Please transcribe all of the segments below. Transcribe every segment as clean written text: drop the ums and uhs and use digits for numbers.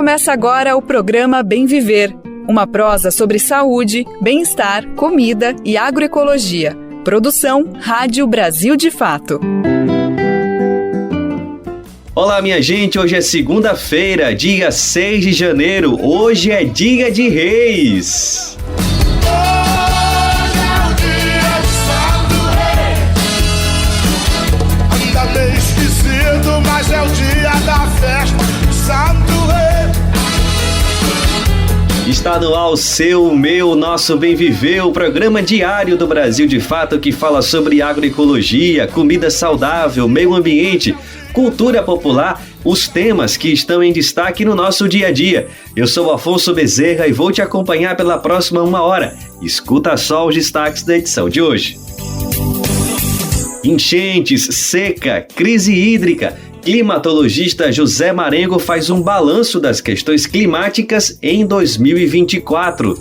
Começa agora o programa Bem Viver, uma prosa sobre saúde, bem-estar, comida e agroecologia. Produção Rádio Brasil de Fato. Olá, minha gente, hoje é segunda-feira, dia 6 de janeiro, hoje é dia de Reis. Hoje é o dia de Santo Rei. Ainda bem esquecido, mas é o dia da festa de Santo Rei. Está no ar o seu, o meu, nosso Bem Viver, o programa diário do Brasil de Fato que fala sobre agroecologia, comida saudável, meio ambiente, cultura popular, os temas que estão em destaque no nosso dia a dia. Eu sou Afonso Bezerra e vou te acompanhar pela próxima 1 hora. Escuta só os destaques da edição de hoje. Enchentes, seca, crise hídrica. Climatologista José Marengo faz um balanço das questões climáticas em 2024.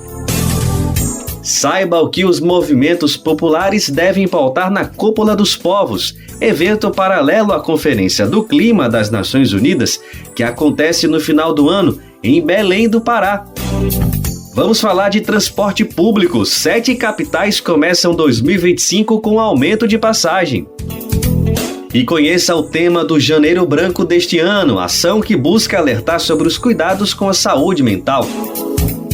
Saiba o que os movimentos populares devem pautar na Cúpula dos Povos, evento paralelo à Conferência do Clima das Nações Unidas, que acontece no final do ano em Belém do Pará. Vamos falar de transporte público. 7 capitais começam 2025 com aumento de passagem. E conheça o tema do Janeiro Branco deste ano, ação que busca alertar sobre os cuidados com a saúde mental.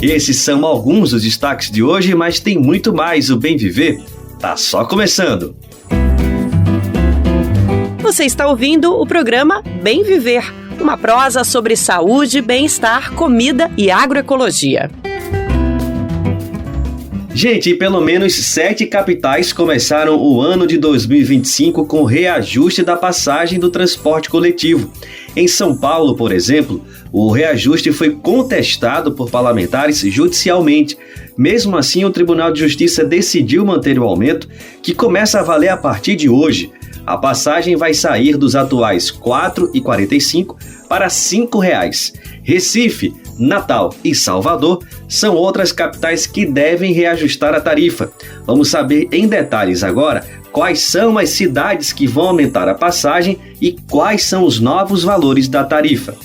Esses são alguns dos destaques de hoje, mas tem muito mais. O Bem Viver tá só começando. Você está ouvindo o programa Bem Viver, uma prosa sobre saúde, bem-estar, comida e agroecologia. Gente, pelo menos 7 capitais começaram o ano de 2025 com reajuste da passagem do transporte coletivo. Em São Paulo, por exemplo, o reajuste foi contestado por parlamentares judicialmente. Mesmo assim, o Tribunal de Justiça decidiu manter o aumento, que começa a valer a partir de hoje. A passagem vai sair dos atuais R$ 4,45 para R$ 5,00. Recife, Natal e Salvador são outras capitais que devem reajustar a tarifa. Vamos saber em detalhes agora quais são as cidades que vão aumentar a passagem e quais são os novos valores da tarifa.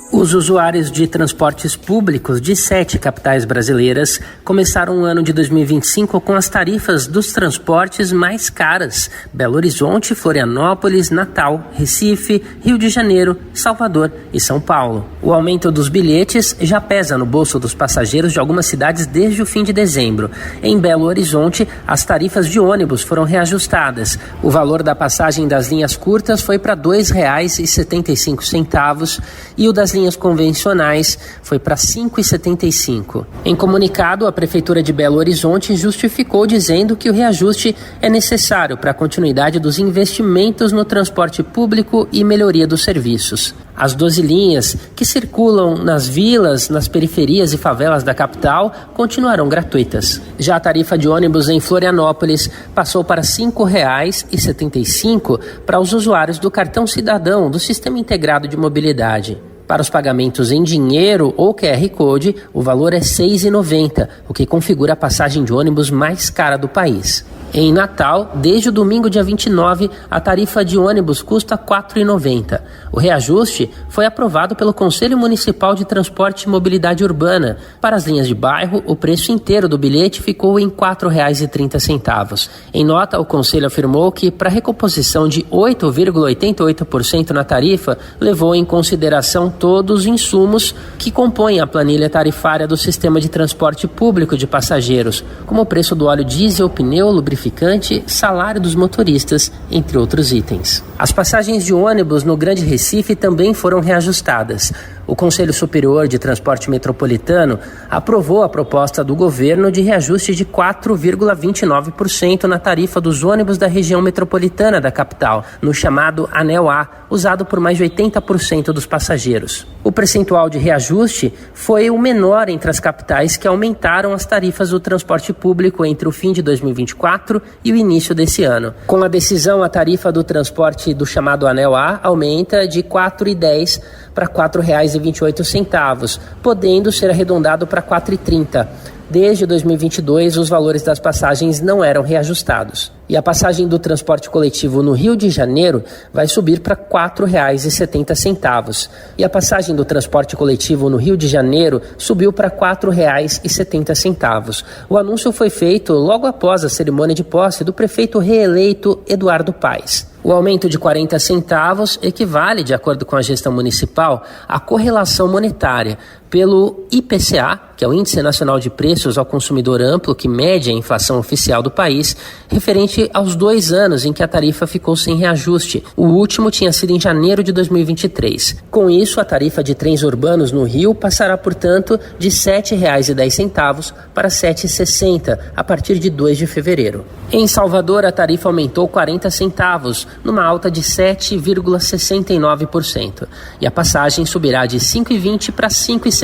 Os usuários de transportes públicos de 7 capitais brasileiras começaram o ano de 2025 com as tarifas dos transportes mais caras: Belo Horizonte, Florianópolis, Natal, Recife, Rio de Janeiro, Salvador e São Paulo. O aumento dos bilhetes já pesa no bolso dos passageiros de algumas cidades desde o fim de dezembro. Em Belo Horizonte, as tarifas de ônibus foram reajustadas. O valor da passagem das linhas curtas foi para R$ 2,75 e o das linhas convencionais foi para R$ 5,75. Em comunicado, a Prefeitura de Belo Horizonte justificou dizendo que o reajuste é necessário para a continuidade dos investimentos no transporte público e melhoria dos serviços. As 12 linhas que circulam nas vilas, nas periferias e favelas da capital continuarão gratuitas. Já a tarifa de ônibus em Florianópolis passou para R$ 5,75 para os usuários do cartão cidadão do Sistema Integrado de Mobilidade. Para os pagamentos em dinheiro ou QR Code, o valor é R$ 6,90, o que configura a passagem de ônibus mais cara do país. Em Natal, desde o domingo, dia 29, a tarifa de ônibus custa R$ 4,90. O reajuste foi aprovado pelo Conselho Municipal de Transporte e Mobilidade Urbana. Para as linhas de bairro, o preço inteiro do bilhete ficou em R$ 4,30. Em nota, o Conselho afirmou que, para a recomposição de 8,88% na tarifa, levou em consideração todos os insumos que compõem a planilha tarifária do sistema de transporte público de passageiros, como o preço do óleo diesel, pneu, lubrificante, salário dos motoristas, entre outros itens. As passagens de ônibus no Grande Recife também foram reajustadas. O Conselho Superior de Transporte Metropolitano aprovou a proposta do governo de reajuste de 4,29% na tarifa dos ônibus da região metropolitana da capital, no chamado Anel A, usado por mais de 80% dos passageiros. O percentual de reajuste foi o menor entre as capitais que aumentaram as tarifas do transporte público entre o fim de 2024 e o início desse ano. Com a decisão, a tarifa do transporte do chamado Anel A aumenta de R$ 4,10 para R$ 4,28, podendo ser arredondado para R$ 4,30. Desde 2022, os valores das passagens não eram reajustados. E a passagem do transporte coletivo no Rio de Janeiro vai subir para R$ 4,70. E a passagem do transporte coletivo no Rio de Janeiro subiu para R$ 4,70. O anúncio foi feito logo após a cerimônia de posse do prefeito reeleito Eduardo Paes. O aumento de 40 centavos equivale, de acordo com a gestão municipal, à correlação monetária pelo IPCA, que é o Índice Nacional de Preços ao Consumidor Amplo, que mede a inflação oficial do país, referente aos 2 anos em que a tarifa ficou sem reajuste. O último tinha sido em janeiro de 2023. Com isso, a tarifa de trens urbanos no Rio passará, portanto, de R$ 7,10 para R$ 7,60 a partir de 2 de fevereiro. Em Salvador, a tarifa aumentou 40 centavos, numa alta de 7,69%. E a passagem subirá de R$ 5,20 para R$ 5,60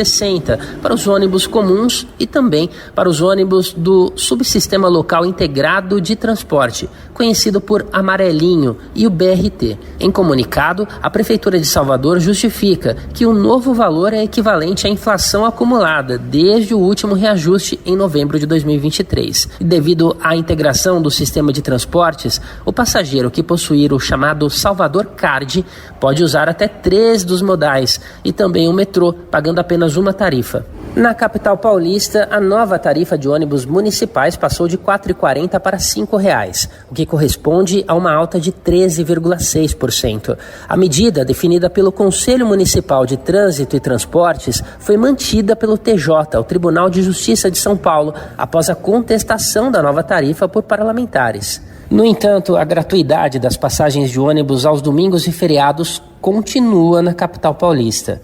para os ônibus comuns e também para os ônibus do Subsistema Local Integrado de Transporte, conhecido por Amarelinho, e o BRT. Em comunicado, a Prefeitura de Salvador justifica que o novo valor é equivalente à inflação acumulada desde o último reajuste em novembro de 2023. E devido à integração do sistema de transportes, o passageiro que possuir o chamado Salvador Card pode usar até 3 dos modais e também o metrô, pagando apenas uma tarifa. Na capital paulista, a nova tarifa de ônibus municipais passou de R$ 4,40 para R$ 5,00, o que corresponde a uma alta de 13,6%. A medida, definida pelo Conselho Municipal de Trânsito e Transportes, foi mantida pelo TJ, o Tribunal de Justiça de São Paulo, após a contestação da nova tarifa por parlamentares. No entanto, a gratuidade das passagens de ônibus aos domingos e feriados continua na capital paulista.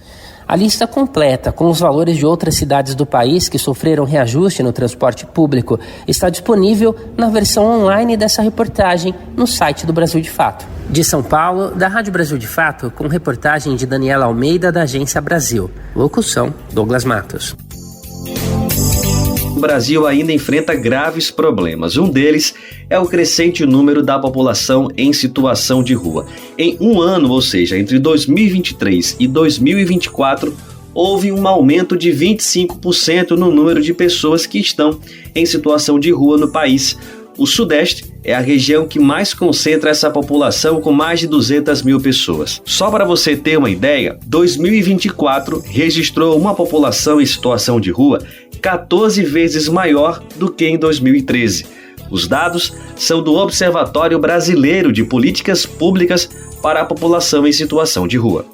A lista completa, com os valores de outras cidades do país que sofreram reajuste no transporte público, está disponível na versão online dessa reportagem no site do Brasil de Fato. De São Paulo, da Rádio Brasil de Fato, com reportagem de Daniela Almeida, da Agência Brasil. Locução, Douglas Matos. O Brasil ainda enfrenta graves problemas. Um deles é o crescente número da população em situação de rua. Em um ano, ou seja, entre 2023 e 2024, houve um aumento de 25% no número de pessoas que estão em situação de rua no país. O Sudeste é a região que mais concentra essa população, com mais de 200 mil pessoas. Só para você ter uma ideia, 2024 registrou uma população em situação de rua 14 vezes maior do que em 2013. Os dados são do Observatório Brasileiro de Políticas Públicas para a População em Situação de Rua.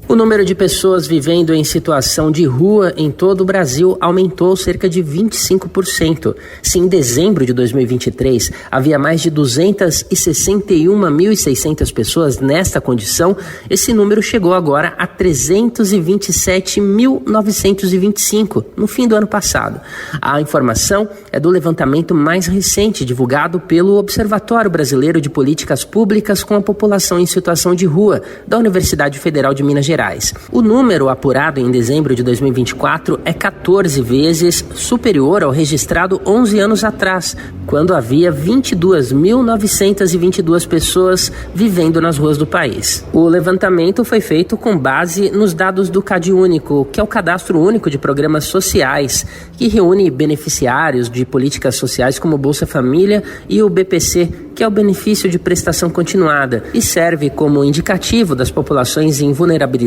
O número de pessoas vivendo em situação de rua em todo o Brasil aumentou cerca de 25%. Se em dezembro de 2023 havia mais de 261.600 pessoas nesta condição, esse número chegou agora a 327.925 no fim do ano passado. A informação é do levantamento mais recente divulgado pelo Observatório Brasileiro de Políticas Públicas com a População em Situação de Rua, da Universidade Federal de Minas Gerais. O número apurado em dezembro de 2024 é 14 vezes superior ao registrado 11 anos atrás, quando havia 22.922 pessoas vivendo nas ruas do país. O levantamento foi feito com base nos dados do CadÚnico, que é o Cadastro Único de Programas Sociais, que reúne beneficiários de políticas sociais como Bolsa Família e o BPC, que é o Benefício de Prestação Continuada, e serve como indicativo das populações em vulnerabilidade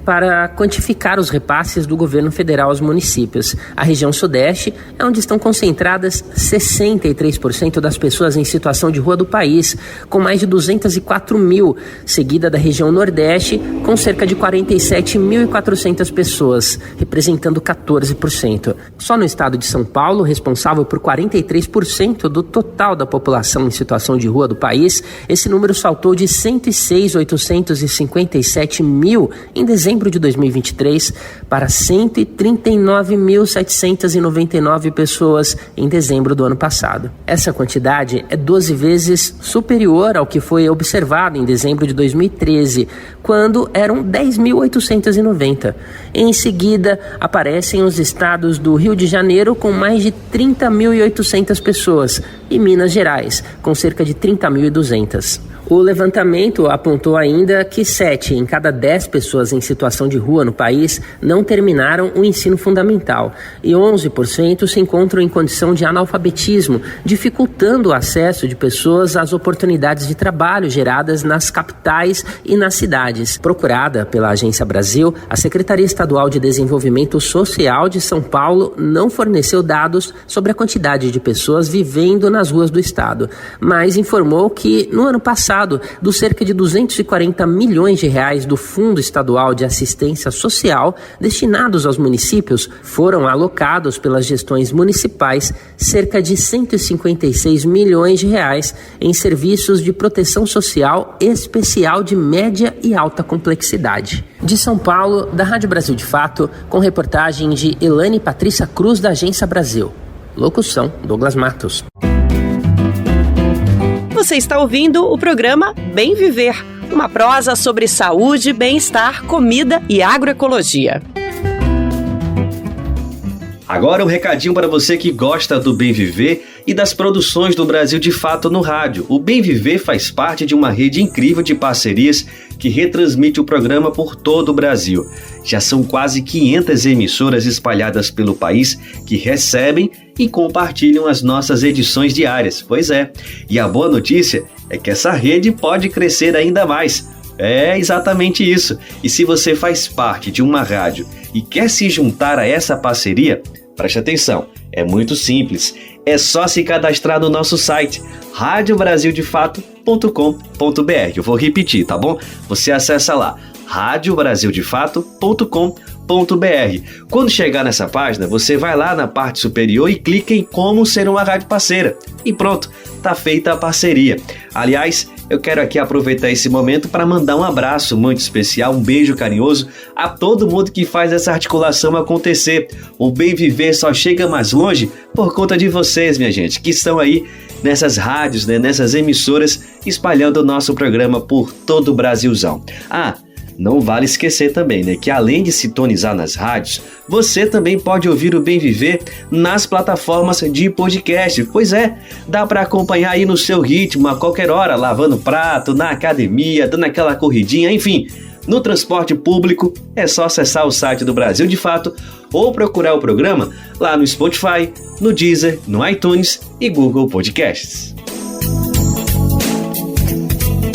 para quantificar os repasses do governo federal aos municípios. A região Sudeste é onde estão concentradas 63% das pessoas em situação de rua do país, com mais de 204 mil, seguida da região Nordeste, com cerca de 47.400 pessoas, representando 14%. Só no estado de São Paulo, responsável por 43% do total da população em situação de rua do país, esse número saltou de 106.857 mil em dezembro de 2023 para 139.799 pessoas em dezembro do ano passado. Essa quantidade é 12 vezes superior ao que foi observado em dezembro de 2013, quando eram 10.890. Em seguida, aparecem os estados do Rio de Janeiro, com mais de 30.800 pessoas, e Minas Gerais, com cerca de 30.200. O levantamento apontou ainda que 7 em cada 10 pessoas em situação de rua no país não terminaram o ensino fundamental e 11% se encontram em condição de analfabetismo, dificultando o acesso de pessoas às oportunidades de trabalho geradas nas capitais e nas cidades. Procurada pela Agência Brasil, a Secretaria Estadual de Desenvolvimento Social de São Paulo não forneceu dados sobre a quantidade de pessoas vivendo nas ruas do estado, mas informou que no ano passado, dos cerca de 240 milhões de reais do Fundo Estadual de Assistência Social destinados aos municípios, foram alocados pelas gestões municipais cerca de 156 milhões de reais em serviços de proteção social especial de média e alta complexidade. De São Paulo, da Rádio Brasil de Fato, com reportagem de Elane Patrícia Cruz, da Agência Brasil. Locução, Douglas Matos. Você está ouvindo o programa Bem Viver, uma prosa sobre saúde, bem-estar, comida e agroecologia. Agora um recadinho para você que gosta do Bem Viver e das produções do Brasil de Fato no rádio. O Bem Viver faz parte de uma rede incrível de parcerias que retransmite o programa por todo o Brasil. Já são quase 500 emissoras espalhadas pelo país que recebem e compartilham as nossas edições diárias. Pois é, e a boa notícia é que essa rede pode crescer ainda mais. É exatamente isso. E se você faz parte de uma rádio e quer se juntar a essa parceria, preste atenção, é muito simples. É só se cadastrar no nosso site, radiobrasildefato.com.br. Eu vou repetir, tá bom? Você acessa lá, radiobrasildefato.com.br. Quando chegar nessa página, você vai lá na parte superior e clica em como ser uma rádio parceira. E pronto, tá feita a parceria. Aliás, eu quero aqui aproveitar esse momento para mandar um abraço muito especial, um beijo carinhoso a todo mundo que faz essa articulação acontecer. O Bem Viver só chega mais longe por conta de vocês, minha gente, que estão aí nessas rádios, nessas emissoras, espalhando o nosso programa por todo o Brasilzão. Não vale esquecer também, que além de sintonizar nas rádios, você também pode ouvir o Bem Viver nas plataformas de podcast. Pois é, dá para acompanhar aí no seu ritmo, a qualquer hora, lavando prato, na academia, dando aquela corridinha, enfim. No transporte público, é só acessar o site do Brasil de Fato ou procurar o programa lá no Spotify, no Deezer, no iTunes e Google Podcasts.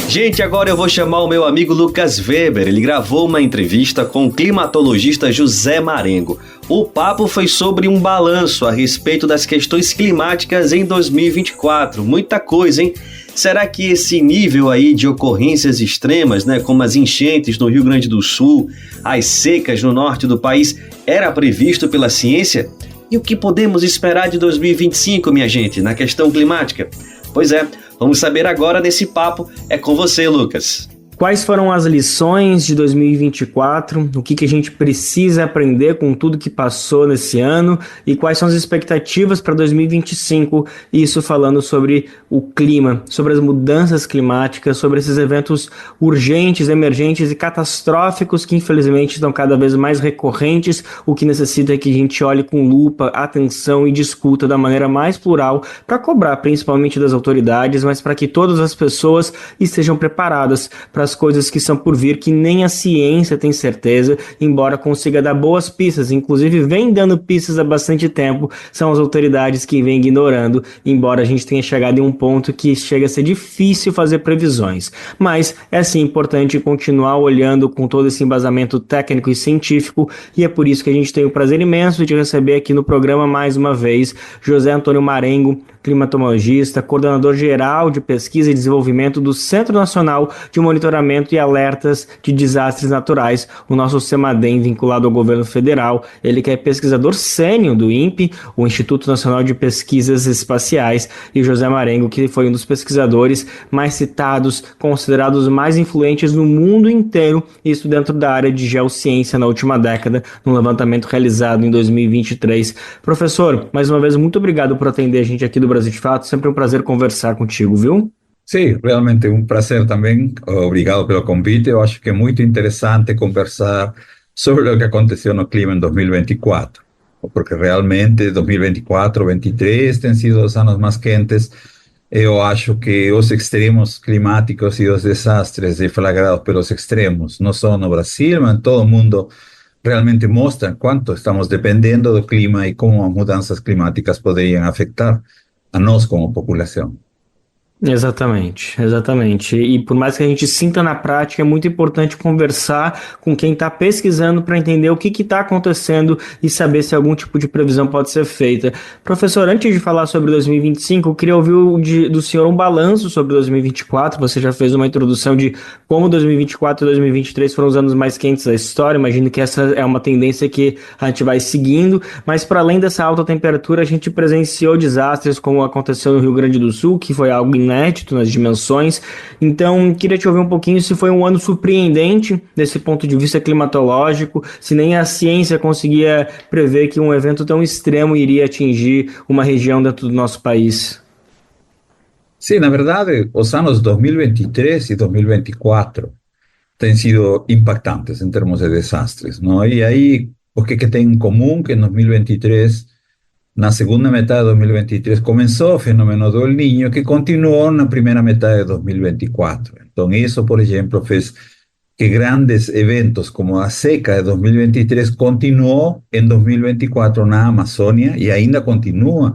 Gente, agora eu vou chamar o meu amigo Lucas Weber. Ele gravou uma entrevista com o climatologista José Marengo. O papo foi sobre um balanço a respeito das questões climáticas em 2024. Muita coisa, hein? Será que esse nível aí de ocorrências extremas, como as enchentes no Rio Grande do Sul, as secas no norte do país, era previsto pela ciência? E o que podemos esperar de 2025, minha gente, na questão climática? Pois é, vamos saber agora nesse papo. É com você, Lucas. Quais foram as lições de 2024, o que a gente precisa aprender com tudo que passou nesse ano e quais são as expectativas para 2025, isso falando sobre o clima, sobre as mudanças climáticas, sobre esses eventos urgentes, emergentes e catastróficos que infelizmente estão cada vez mais recorrentes, o que necessita é que a gente olhe com lupa, atenção e discuta da maneira mais plural para cobrar principalmente das autoridades, mas para que todas as pessoas estejam preparadas para as coisas que são por vir, que nem a ciência tem certeza, embora consiga dar boas pistas, inclusive vem dando pistas há bastante tempo, são as autoridades que vêm ignorando, embora a gente tenha chegado em um ponto que chega a ser difícil fazer previsões. Mas é sim importante continuar olhando com todo esse embasamento técnico e científico, e é por isso que a gente tem o prazer imenso de receber aqui no programa mais uma vez José Antônio Marengo, climatologista, coordenador geral de pesquisa e desenvolvimento do Centro Nacional de Monitoramento e Alertas de Desastres Naturais, o nosso CEMADEM vinculado ao governo federal. Ele que é pesquisador sênior do INPE, o Instituto Nacional de Pesquisas Espaciais, e o José Marengo, que foi um dos pesquisadores mais citados, considerados mais influentes no mundo inteiro, isso dentro da área de geociência na última década, num levantamento realizado em 2023. Professor, mais uma vez, muito obrigado por atender a gente aqui do Brasil de Fato, sempre um prazer conversar contigo, viu? Sim, realmente um prazer também, obrigado pelo convite. Eu acho que é muito interessante conversar sobre o que aconteceu no clima em 2024, porque realmente 2024, 2023 têm sido os anos mais quentes, Eu acho que os extremos climáticos e os desastres deflagrados pelos extremos, não só no Brasil, mas em todo o mundo, realmente mostram quanto estamos dependendo do clima e como as mudanças climáticas poderiam afetar a nós como população. Exatamente, exatamente. E por mais que a gente sinta na prática, é muito importante conversar com quem está pesquisando para entender o que está acontecendo e saber se algum tipo de previsão pode ser feita. Professor, antes de falar sobre 2025, eu queria ouvir do senhor um balanço sobre 2024. Você já fez uma introdução de como 2024 e 2023 foram os anos mais quentes da história. Imagino que essa é uma tendência que a gente vai seguindo, mas para além dessa alta temperatura, a gente presenciou desastres como aconteceu no Rio Grande do Sul, que foi algo inédito nas dimensões. Então, queria te ouvir um pouquinho se foi um ano surpreendente desse ponto de vista climatológico, se nem a ciência conseguia prever que um evento tão extremo iria atingir uma região dentro do nosso país. Sim, na verdade, os anos 2023 e 2024 têm sido impactantes em termos de desastres, não? E aí, o que tem em comum que em 2023, na segunda metade de 2023, começou o fenômeno do El Niño, que continuou na primeira metade de 2024. Então, isso, por exemplo, fez que grandes eventos como a seca de 2023 continuou em 2024 na Amazônia e ainda continua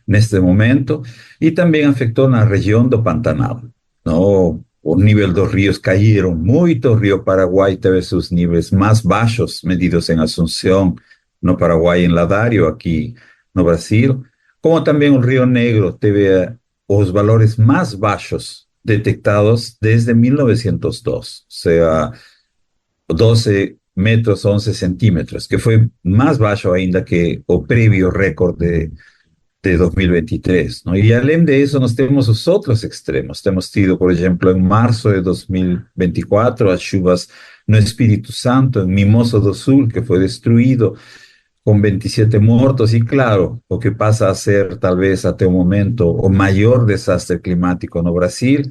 neste momento, e também afetou na região do Pantanal, não? O nível dos rios caíram muito. O rio Paraguai teve seus níveis mais baixos medidos em Assunção, no Paraguai, em Ladário, aqui no Brasil, como também o Rio Negro teve os valores mais baixos detectados desde 1902, ou seja, 12 metros 11 centímetros, que foi mais baixo ainda que o prévio recorde de 2023, ¿no? Y além de eso, nós temos os outros extremos. Temos tido, por exemplo, em março de 2024, as chuvas no Espírito Santo, em Mimoso do Sul, que foi destruído, com 27 mortos. E, claro, o que passa a ser, talvez, até o momento, o maior desastre climático no Brasil,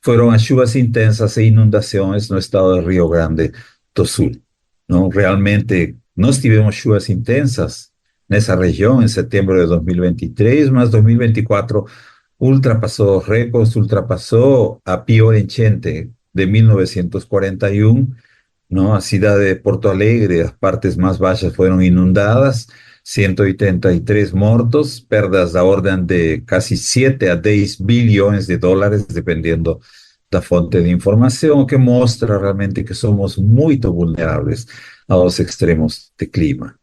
foram as chuvas intensas e inundações no estado de Rio Grande do Sul, ¿no? Realmente, nós tivemos chuvas intensas nessa região em setembro de 2023, mas 2024 ultrapassou récords, ultrapassou a pior enchente de 1941, ¿no? A cidade de Porto Alegre, as partes mais baixas foram inundadas, 183 mortos, perdas da ordem de casi 7 a 10 bilhões de dólares, dependendo da fonte de informação, o que mostra realmente que somos muito vulneráveis aos extremos de clima.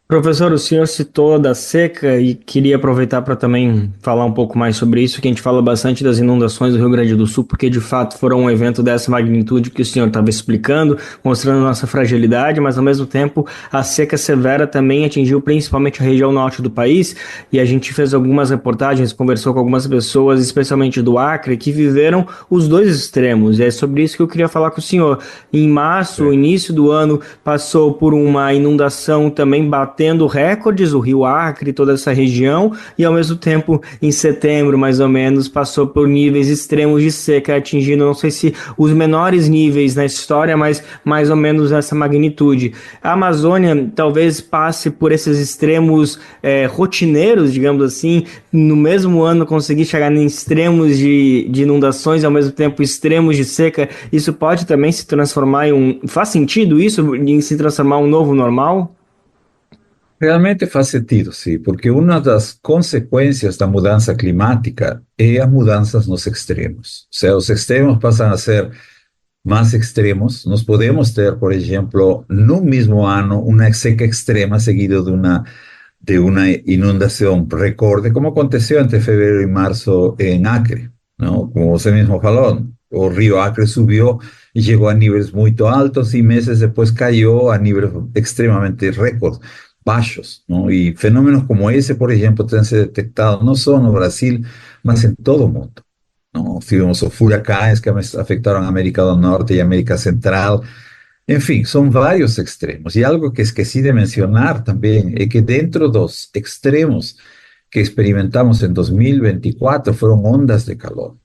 Professor, o senhor citou da seca e queria aproveitar para também falar um pouco mais sobre isso, que a gente fala bastante das inundações do Rio Grande do Sul, porque de fato foram um evento dessa magnitude que o senhor estava explicando, mostrando nossa fragilidade, mas ao mesmo tempo a seca severa também atingiu principalmente a região norte do país, e a gente fez algumas reportagens, conversou com algumas pessoas, especialmente do Acre, que viveram os dois extremos, e é sobre isso que eu queria falar com o senhor. Em março, início do ano, passou por uma inundação também batendo recordes, o Rio Acre, toda essa região, e ao mesmo tempo, em setembro, mais ou menos, passou por níveis extremos de seca, atingindo, não sei se os menores níveis na história, mas mais ou menos essa magnitude. A Amazônia talvez passe por esses extremos rotineiros, digamos assim, no mesmo ano conseguir chegar em extremos de inundações e ao mesmo tempo extremos de seca. Isso pode também se transformar Faz sentido isso, em se transformar um novo normal? Realmente faz sentido, sim, porque uma das consequências da mudança climática é as mudanças nos extremos. Ou seja, os extremos passam a ser mais extremos. Nós podemos ter, por exemplo, no mesmo ano, uma seca extrema seguida de uma inundação recorde, como aconteceu entre fevereiro e março em Acre, não? Como você mesmo falou, o rio Acre subiu e chegou a níveis muito altos e meses depois caiu a níveis extremamente recordes, baixos, ¿no? Y fenómenos como ese, por ejemplo, han sido detectados no solo en Brasil, mas en todo el mundo, ¿no? Tivemos os furacões que afectaron a América do Norte y América Central. En fin, son varios extremos. Y algo que esqueci de mencionar también es que dentro de los extremos que experimentamos en 2024 fueron ondas de calor.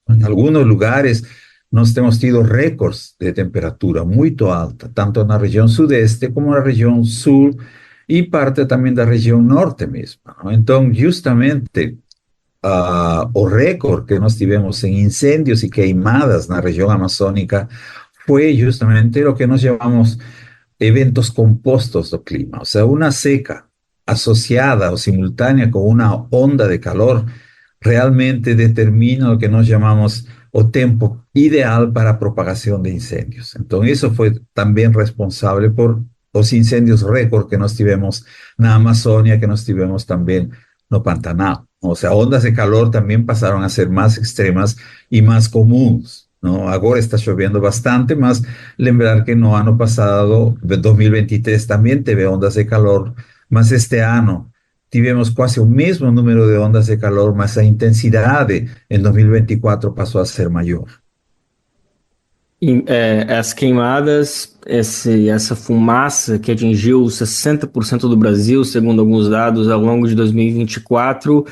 En algunos lugares nós temos tido récords de temperatura muito alta, tanto na região sudeste como na região sul, e parte também da região norte mesmo, ¿no? Então, justamente, o récord que nós tivemos em incêndios e queimadas na região amazônica foi justamente o que nós chamamos eventos compostos do clima, o sea, una seca asociada o simultánea con una onda de calor realmente determina lo que nós chamamos o tempo ideal para a propagação de incêndios. Então, isso foi também responsável por os incêndios récord que nós tivemos na Amazônia, que nós tivemos também no Pantanal. O sea, ondas de calor também passaram a ser mais extremas e mais comuns. ¿No? Agora está chovendo bastante, mas lembrar que no ano passado, 2023, também teve ondas de calor, mas este ano tivemos quase o mesmo número de ondas de calor, mas a intensidade em 2024 passou a ser maior. As queimadas, essa fumaça que atingiu 60% do Brasil, segundo alguns dados, ao longo de 2024,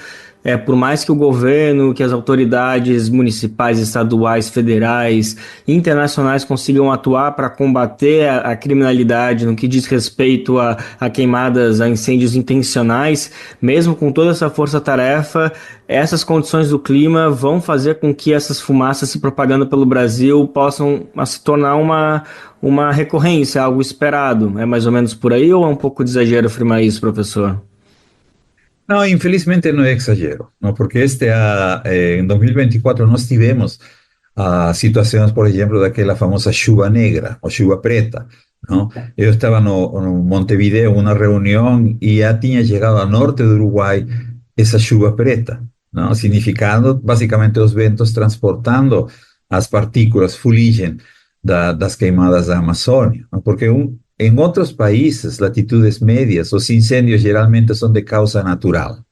por mais que o governo, que as autoridades municipais, estaduais, federais, internacionais consigam atuar para combater a criminalidade no que diz respeito a queimadas, a incêndios intencionais, mesmo com toda essa força-tarefa, essas condições do clima vão fazer com que essas fumaças se propagando pelo Brasil possam se tornar uma recorrência, algo esperado. É mais ou menos por aí ou é um pouco de exagero afirmar isso, professor? No, infelizmente no es exagero, ¿no? Porque en 2024 nós tivemos situaciones, por ejemplo, de aquella famosa chuva negra o chuva preta, ¿no? Yo estaba en Montevideo en una reunión y ya tenía llegado al norte de Uruguay esa chuva preta, ¿no? Significando básicamente los ventos transportando las partículas fuligem das queimadas da Amazônia, ¿no? Porque en otros países, latitudes medias, los incendios generalmente son de causa natural,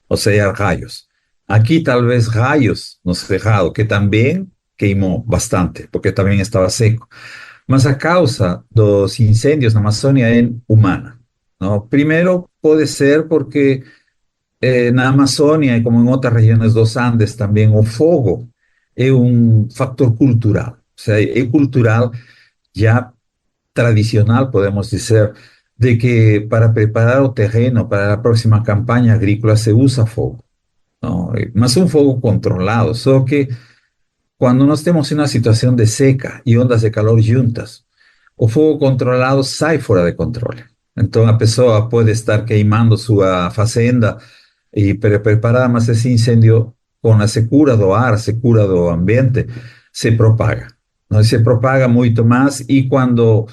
o sea, rayos. Aquí tal vez rayos no cerrado, que también queimó bastante, porque también estaba seco. Mas a causa dos incendios na Amazônia é humana, ¿no? Primero puede ser porque na Amazônia, como en otras regiones dos Andes también, o fogo es un factor cultural. O sea, es cultural ya tradicional, podemos decir, de que para preparar o terreno para la próxima campaña agrícola se usa fogo, ¿no? Mas un fogo controlado, solo que cuando nós temos una situación de seca y ondas de calor juntas, o fogo controlado sai fora de controle. Entonces a pessoa puede estar queimando su fazenda y preparar, mas ese incendio con la secura do ar, secura do ambiente, se propaga, ¿no? Se propaga muito más y cuando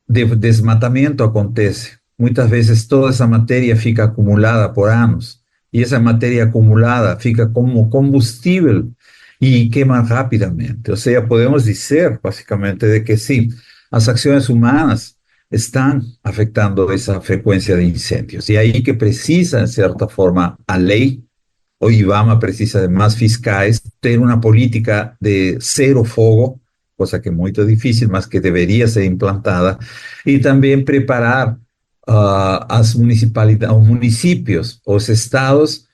desmatamento acontece, muitas vezes toda essa matéria fica acumulada por anos e essa matéria acumulada fica como combustível e queima rapidamente. Ou seja, podemos dizer basicamente de que sim, as ações humanas estão afetando essa frequência de incêndios e aí que precisa, de certa forma, a lei, o IBAMA precisa de mais fiscais, ter uma política de zero fogo, cosa que es muy difícil, mas que debería ser implantada, y también preparar as municipalidades, los municipios, los estados,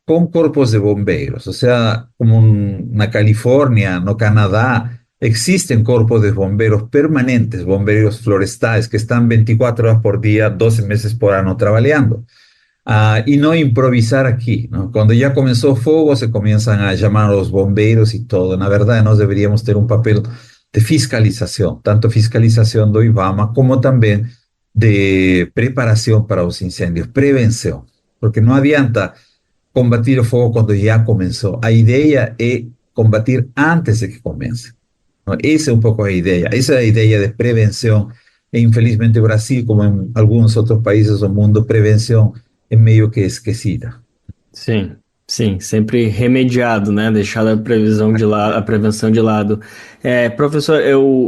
con cuerpos de bomberos. O sea, como en California, no Canadá, existen cuerpos de bomberos permanentes, bomberos florestales, que están 24 horas por día, 12 meses por año trabajando. Y no improvisar aquí, ¿no? Cuando ya comenzó fuego, se comienzan a llamar a los bomberos y todo. Na verdad, nós deberíamos ter un papel de fiscalización, tanto fiscalización do IBAMA, como también de preparación para los incendios, prevención, porque no adianta combatir el fuego cuando ya comenzó. La idea es combatir antes de que comience, ¿no? Esa es un poco la idea, esa es la idea de prevención. E infelizmente Brasil, como en algunos otros países del mundo, prevención é meio que esquecida. Sim, sempre remediado, né? Deixado a prevenção de lado. Professor,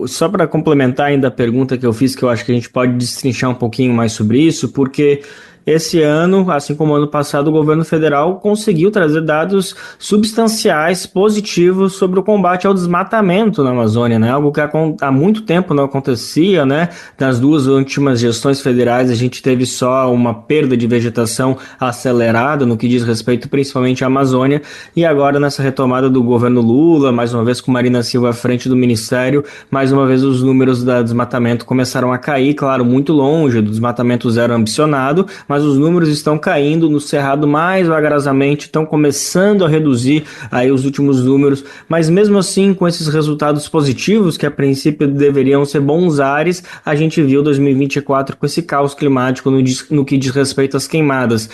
só para complementar ainda a pergunta que eu fiz, que eu acho que a gente pode destrinchar um pouquinho mais sobre isso, porque esse ano, assim como ano passado, o governo federal conseguiu trazer dados substanciais, positivos sobre o combate ao desmatamento na Amazônia, né? Algo que há muito tempo não acontecia, né? Nas duas últimas gestões federais, a gente teve só uma perda de vegetação acelerada no que diz respeito principalmente à Amazônia, e agora nessa retomada do governo Lula, mais uma vez com Marina Silva à frente do ministério, mais uma vez os números do desmatamento começaram a cair, claro, muito longe do desmatamento zero ambicionado, mas mas os números estão caindo no Cerrado mais vagarosamente, estão começando a reduzir aí os últimos números, mas mesmo assim, com esses resultados positivos, que a princípio deveriam ser bons ares, a gente viu 2024 com esse caos climático no que diz respeito às queimadas.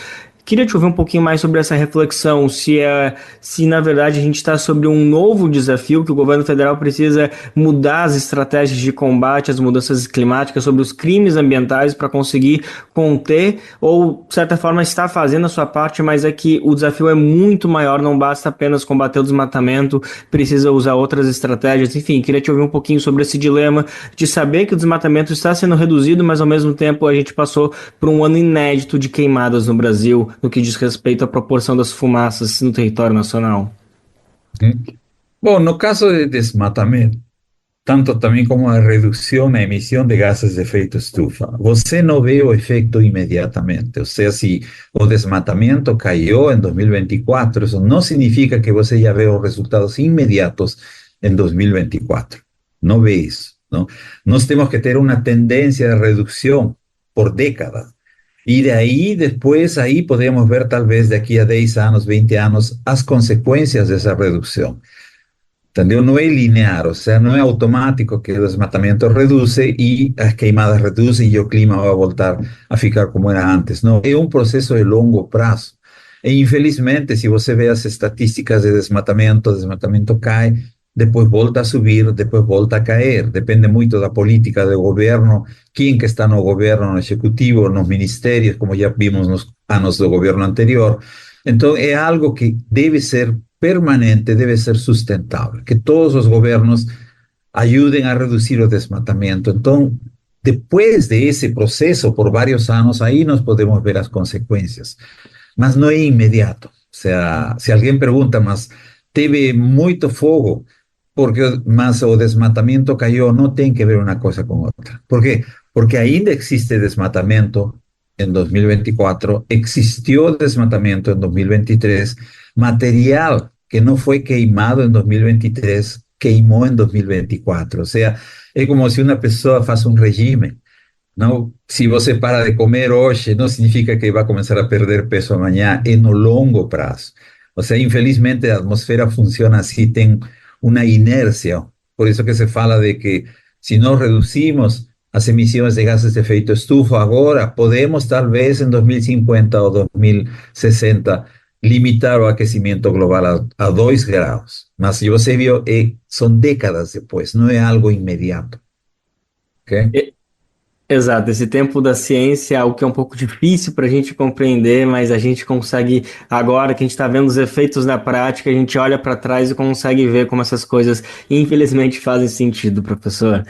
Queria te ouvir um pouquinho mais sobre essa reflexão, se na verdade a gente está sobre um novo desafio, que o governo federal precisa mudar as estratégias de combate às mudanças climáticas, sobre os crimes ambientais para conseguir conter, ou de certa forma está fazendo a sua parte, mas é que o desafio é muito maior, não basta apenas combater o desmatamento, precisa usar outras estratégias. Enfim, queria te ouvir um pouquinho sobre esse dilema de saber que o desmatamento está sendo reduzido, mas ao mesmo tempo a gente passou por um ano inédito de queimadas no Brasil, no que diz respeito à proporção das fumaças no território nacional. Bom, no caso de desmatamento, tanto também como a redução na emissão de gases de efeito estufa, você não vê o efeito imediatamente. Ou seja, se o desmatamento caiu em 2024, isso não significa que você já vê os resultados imediatos em 2024. Não vê isso, não? Nós temos que ter uma tendência de redução por década. Y de ahí, después, ahí podemos ver tal vez de aquí a 10 años, 20 años, las consecuencias de esa reducción. ¿Entendeu? No es lineal, o sea, no es automático que el desmatamiento reduce y las queimadas reducen y el clima va a voltar a ficar como era antes. No, es un proceso de longo prazo. E infelizmente, si você ve as estatísticas de desmatamento, o desmatamento cai, depois volta a subir, depois volta a cair. Depende muito da política do governo, quem que está no governo, no executivo, nos ministérios, como já vimos nos anos do governo anterior. Então, é algo que deve ser permanente, deve ser sustentável, que todos os governos ajudem a reduzir o desmatamento. Então, depois de esse processo, por vários anos, aí nós podemos ver as consequências. Mas não é imediato. O sea, se alguém pergunta, mas teve muito fogo, mas o desmatamento cayó, no tiene que ver una cosa con otra. ¿Por qué? Porque ainda existe desmatamento en 2024, existió desmatamento en 2023, material que no fue queimado en 2023, queimó en 2024. O sea, es como si una persona hace un régimen. Não, se você para de comer hoje, não significa que vai começar a perder peso amanhã, é no longo prazo. Ou seja, infelizmente a atmosfera funciona assim, tem uma inércia. Por isso que se fala de que se nós reduzimos as emissões de gases de efeito estufa agora, podemos talvez em 2050 ou 2060 limitar o aquecimento global a 2 graus. Mas se você viu, são décadas depois, não é algo imediato. Ok? Exato, esse tempo da ciência é algo que é um pouco difícil para a gente compreender, mas a gente consegue, agora que a gente está vendo os efeitos na prática, a gente olha para trás e consegue ver como essas coisas, infelizmente, fazem sentido, professor.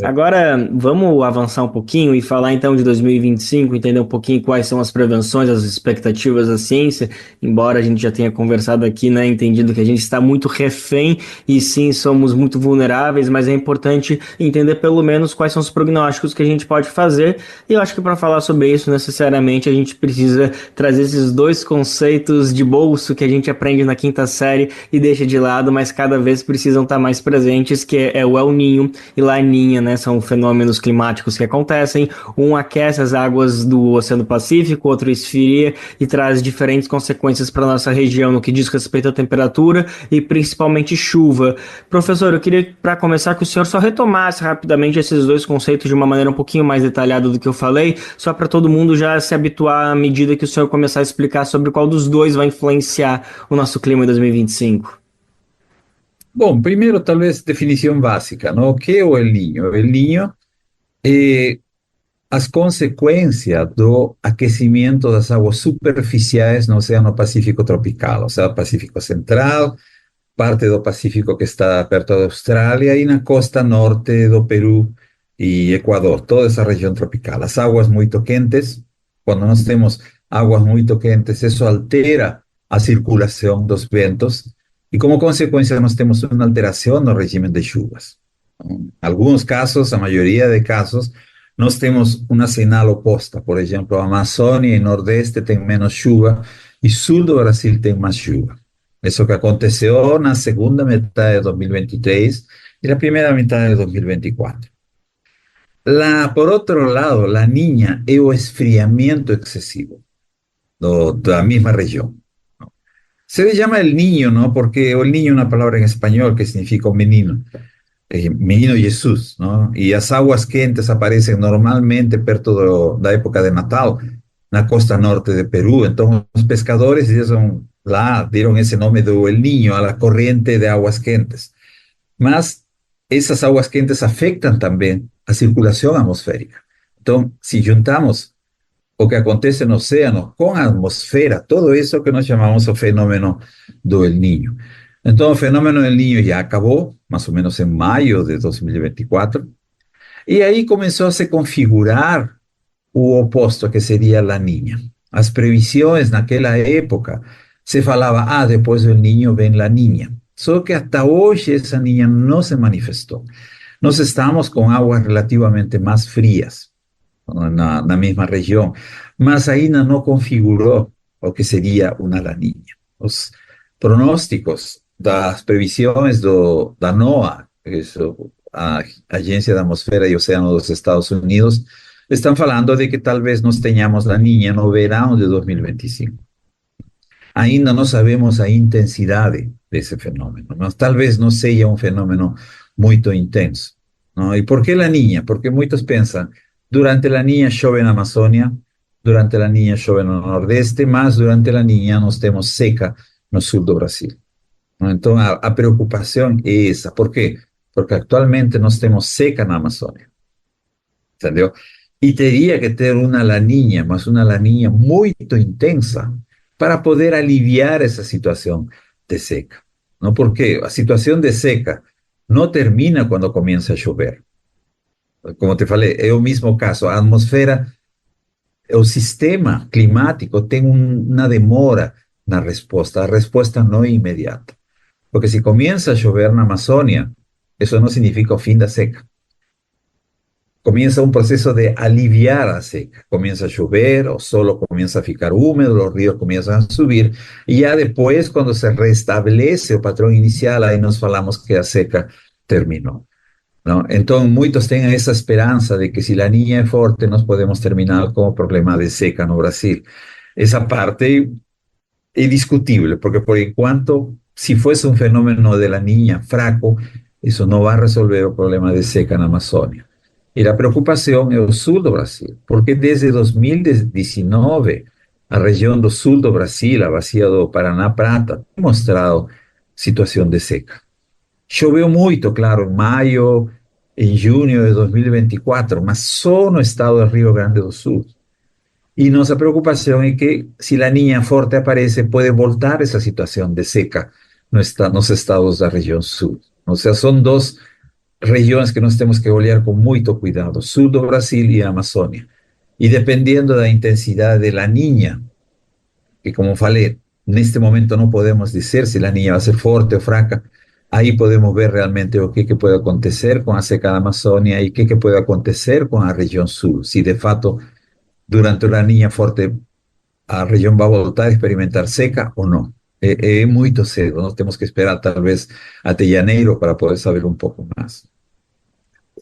Agora, vamos avançar um pouquinho e falar então de 2025, entender um pouquinho quais são as prevenções, as expectativas da ciência, embora a gente já tenha conversado aqui, né, entendido que a gente está muito refém e sim, somos muito vulneráveis, mas é importante entender pelo menos quais são os prognósticos que a gente pode fazer, e eu acho que para falar sobre isso necessariamente a gente precisa trazer esses dois conceitos de bolso que a gente aprende na 5ª série e deixa de lado, mas cada vez precisam estar mais presentes, que é o El Niño e Laninha, né? São fenômenos climáticos que acontecem, um aquece as águas do Oceano Pacífico, outro esfria e traz diferentes consequências para nossa região no que diz respeito à temperatura e principalmente chuva. Professor, eu queria, para começar, que o senhor só retomasse rapidamente esses dois conceitos de uma maneira um pouquinho mais detalhada do que eu falei, só para todo mundo já se habituar à medida que o senhor começar a explicar sobre qual dos dois vai influenciar o nosso clima em 2025. Bom, primeiro, talvez, definição básica, não? O que é o El Niño? O El Niño é as consequências do aquecimento das águas superficiais no Oceano Pacífico tropical, o seja, Pacífico Central, parte do Pacífico que está perto da Austrália e na costa norte do Peru y Ecuador, toda esa región tropical. Las aguas muy quentes, cuando nos tenemos aguas muy quentes, eso altera a circulación de los vientos y como consecuencia nos tenemos una alteración no régimen de chuvas. En algunos casos, la mayoría de casos, nos tenemos una señal oposta. Por ejemplo, Amazônia y Nordeste tienen menos chuva y sur do Brasil tienen más chuva. Eso que aconteceu na segunda metade de 2023 y la primera mitad de 2024. Por outro lado, la niña é o esfriamento excesivo da misma región. Se le llama el niño, ¿no? Porque el niño es una palabra en español que significa un menino, menino Jesús, ¿no? Y las aguas quentes aparecen normalmente perto da época de Natal, na costa norte de Perú. Entonces, los pescadores dieron ese nombre de el niño a la corriente de aguas quentes. Mas esas aguas quentes afectan también a circulación atmosférica. Entonces, si juntamos o que acontece no océano com a atmosfera, todo isso que nós chamamos o fenômeno do El Niño. Então, o fenômeno del Niño já acabou, mais ou menos em maio de 2024, e aí começou a se configurar o oposto, que seria a Niña. As previsões naquela época se falava, depois do El Niño vem a Niña. Só que até hoje essa Niña não se manifestou. Nós estamos com águas relativamente mais frias na mesma região, mas ainda não configurou o que seria uma La Niña. Os pronósticos das previsões da NOAA, que é a Agência da Atmosfera e Oceano dos Estados Unidos, estão falando de que talvez nós tenhamos La Niña no verão de 2025. Ainda não sabemos a intensidade desse fenômeno, mas talvez não seja um fenômeno muito intenso, não? E por que La Niña? Porque muitos pensam, durante a Niña chove na Amazônia, durante a Niña chove no Nordeste, mas durante a Niña nós temos seca no sul do Brasil. Então, a preocupação é essa. Por quê? Porque atualmente nós temos seca na Amazônia. Entendeu? E teria que ter uma La Niña, mas uma La Niña muito intensa, para poder aliviar essa situação de seca. Não? Porque a situação de seca não termina quando começa a chover. Como te falei, é o mesmo caso. A atmosfera, o sistema climático tem uma demora na resposta. A resposta não é imediata. Porque se começa a chover na Amazônia, isso não significa o fim da seca. Comienza un proceso de aliviar la seca. Comienza a llover, o solo comienza a ficar húmedo, los ríos comienzan a subir, y ya después, cuando se restablece el patrón inicial, ahí nos falamos que la seca terminó, ¿no? Entonces, muchos tienen esa esperanza de que si la Niña es fuerte, nos podemos terminar con problema de seca en Brasil. Esa parte es discutible, porque por enquanto, si fuese un fenómeno de la Niña fraco, eso no va a resolver el problema de seca en Amazonia. E a preocupação é o sul do Brasil, porque desde 2019, a região do sul do Brasil, a bacia do Paraná Prata, tem mostrado situação de seca. Choveu muito, claro, em maio, em junho de 2024, mas só no estado do Rio Grande do Sul. E nossa preocupação é que, se a Niña forte aparece, pode voltar essa situação de seca nos estados da região sul. Ou seja, são duas regiões que nós temos que olhar com muito cuidado, sul do Brasil e a Amazônia. E dependendo da intensidade da Niña, que como falei, neste momento não podemos dizer se a Niña vai ser forte ou fraca, aí podemos ver realmente o que pode acontecer com a seca da Amazônia e o que pode acontecer com a região sul. Se de fato, durante a Niña forte, a região vai voltar a experimentar seca ou não. É muito cedo, nós temos que esperar talvez até janeiro para poder saber um pouco mais.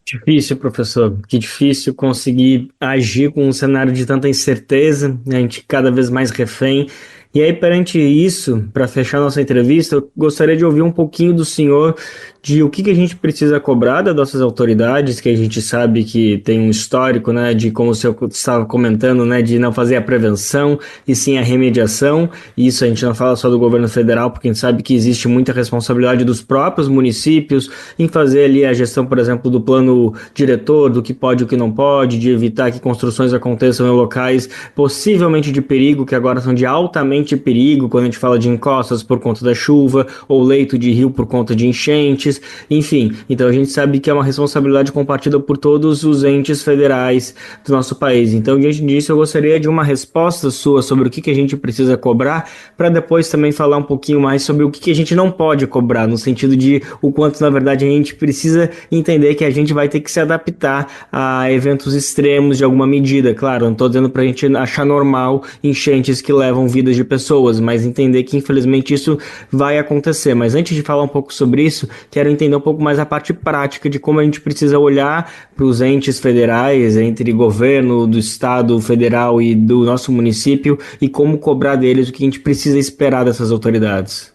Difícil, professor, que difícil conseguir agir com um cenário de tanta incerteza, a gente cada vez mais refém. E aí, perante isso, para fechar nossa entrevista, eu gostaria de ouvir um pouquinho do senhor de o que a gente precisa cobrar das nossas autoridades, que a gente sabe que tem um histórico, né, de como o senhor estava comentando, né, de não fazer a prevenção e sim a remediação. E isso a gente não fala só do governo federal, porque a gente sabe que existe muita responsabilidade dos próprios municípios em fazer ali a gestão, por exemplo, do plano diretor, do que pode e o que não pode, de evitar que construções aconteçam em locais possivelmente de perigo, que agora são de altamente perigo, quando a gente fala de encostas por conta da chuva, ou leito de rio por conta de enchentes, enfim. Então a gente sabe que é uma responsabilidade compartilhada por todos os entes federais do nosso país. Então, diante disso, eu gostaria de uma resposta sua sobre o que a gente precisa cobrar, para depois também falar um pouquinho mais sobre o que a gente não pode cobrar, no sentido de o quanto, na verdade, a gente precisa entender que a gente vai ter que se adaptar a eventos extremos de alguma medida. Claro, não estou dizendo para a gente achar normal enchentes que levam vidas de pessoas, mas entender que, infelizmente, isso vai acontecer. Mas antes de falar um pouco sobre isso, quero entender um pouco mais a parte prática de como a gente precisa olhar para os entes federais, entre governo do estado federal e do nosso município, e como cobrar deles o que a gente precisa esperar dessas autoridades.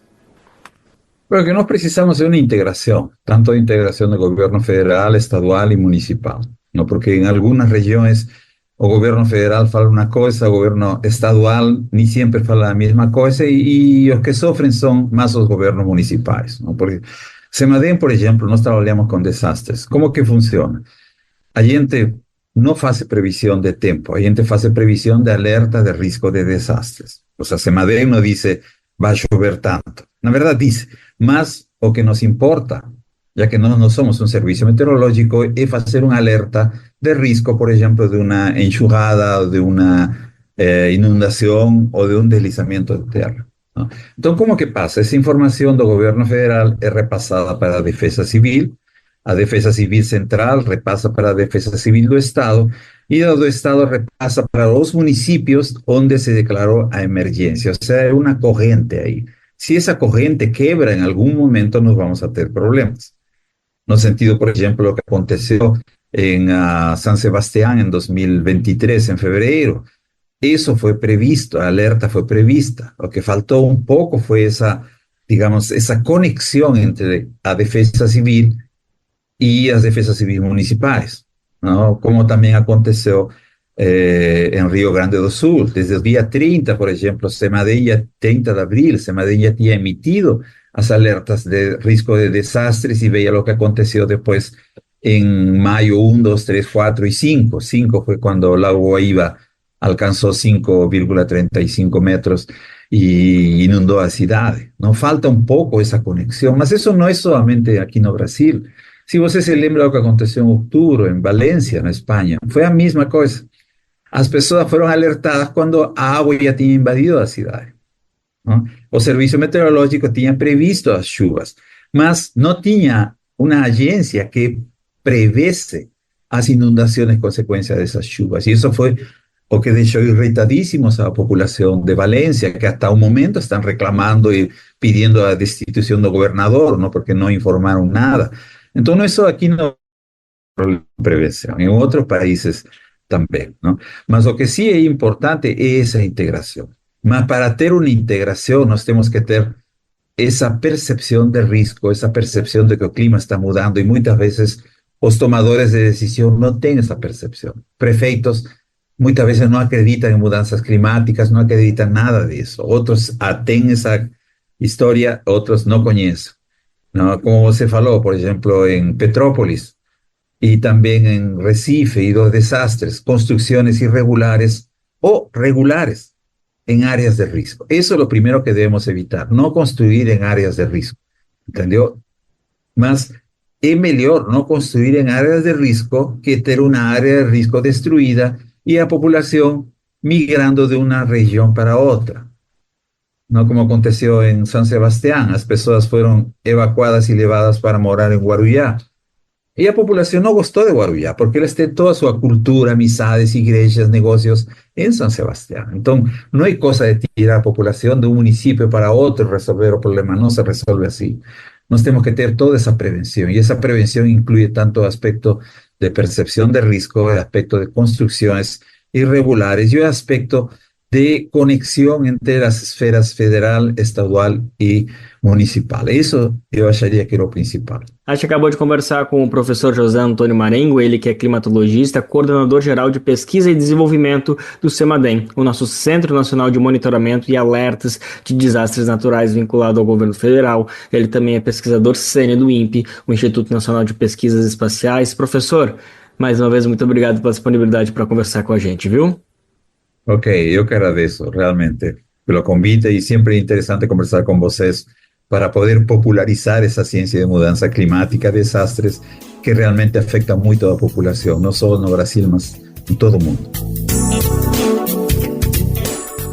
Pero que nós precisamos de uma integração, tanto de integração do governo federal, estadual e municipal, ¿no? Porque em algumas regiões o governo federal fala uma coisa, o governo estadual nem sempre fala a mesma coisa e os que sofrem são mais os governos municipais, ¿no? Porque CEMADEM, por exemplo, nós trabalhamos com desastres. Como que funciona? A gente não faz previsão de tempo, a gente faz previsão de alerta de risco de desastres. O sea, CEMADEM não diz vai chover tanto. Na verdade diz, mas o que nos importa, ya que nós não somos um serviço meteorológico, é fazer um alerta de risco, por exemplo, de uma enxurrada, de uma inundação ou de um deslizamento de terra, ¿no? Então, como que passa? Essa informação do governo federal é repassada para a Defesa Civil Central repassa para a Defesa Civil do Estado, e do Estado repassa para os municípios onde se declarou a emergência. Ou seja, é uma corrente aí. Se essa corrente quebra em algum momento, nós vamos a ter problemas. No sentido, por exemplo, lo que aconteceu em San Sebastián em 2023, em fevereiro, isso foi previsto, a alerta foi prevista. O que faltou um pouco foi essa, digamos, essa conexão entre a Defesa Civil e as Defesas Civis municipais, ¿no? Como também aconteceu em Rio Grande do Sul. Desde o dia 30, por exemplo, 30 de abril, CEMADEM já tinha emitido as alertas de risco de desastres e veja o que aconteceu depois em maio 1, 2, 3, 4 e 5. 5 foi quando o Lago Guaíba alcançou 5,35 metros e inundou a cidade. Não falta um pouco essa conexão, mas isso não é somente aqui no Brasil. Se você se lembra do que aconteceu em outubro, em Valência, na Espanha, foi a mesma coisa. As pessoas foram alertadas quando a água já tinha invadido a cidade, ¿no? O serviço meteorológico tinha previsto as chuvas, mas não tinha uma agência que prevesse as inundações consequência dessas chuvas. E isso foi o que deixou irritadíssimos a população de Valência, que até o momento estão reclamando e pedindo a destituição do governador, ¿no? Porque não informaram nada. Então, isso aqui não é prevenção, em outros países também, ¿no? Mas o que sim é importante é essa integração. Mas para ter uma integração, nós temos que ter essa percepção de risco, essa percepção de que o clima está mudando, e muitas vezes os tomadores de decisão não têm essa percepção. Prefeitos muitas vezes não acreditam em mudanças climáticas, não acreditam em nada disso. Outros têm essa história, outros não conhecem, ¿no? Como você falou, por exemplo, em Petrópolis e também em Recife, e dos desastres, construções irregulares ou regulares em áreas de risco. Isso é o primeiro que devemos evitar, não construir em áreas de risco, entendeu? Mas é melhor não construir em áreas de risco que ter uma área de risco destruída e a população migrando de uma região para outra. ¿No? Como aconteceu em San Sebastián, as pessoas foram evacuadas e levadas para morar em Guarujá. E a população não gostou de Guarujá, porque eles têm toda a sua cultura, amizades, igrejas, negócios em San Sebastián. Então, não é coisa de tirar a população de um município para outro e resolver o problema, não se resolve assim. Nós temos que ter toda essa prevenção, e essa prevenção inclui tanto o aspecto de percepção de risco, o aspecto de construções irregulares e o aspecto de conexão entre as esferas federal, estadual e municipal. Isso eu acharia que era o principal. A gente acabou de conversar com o professor José Antônio Marengo, ele que é climatologista, coordenador geral de pesquisa e desenvolvimento do CEMADEM, o nosso Centro Nacional de Monitoramento e Alertas de Desastres Naturais vinculado ao governo federal. Ele também é pesquisador sênior do INPE, o Instituto Nacional de Pesquisas Espaciais. Professor, mais uma vez, muito obrigado pela disponibilidade para conversar com a gente, viu? Ok, eu que agradeço realmente pelo convite, e sempre é interessante conversar com vocês para poder popularizar essa ciência de mudança climática, desastres que realmente afetam muito a população, não só no Brasil, mas em todo o mundo.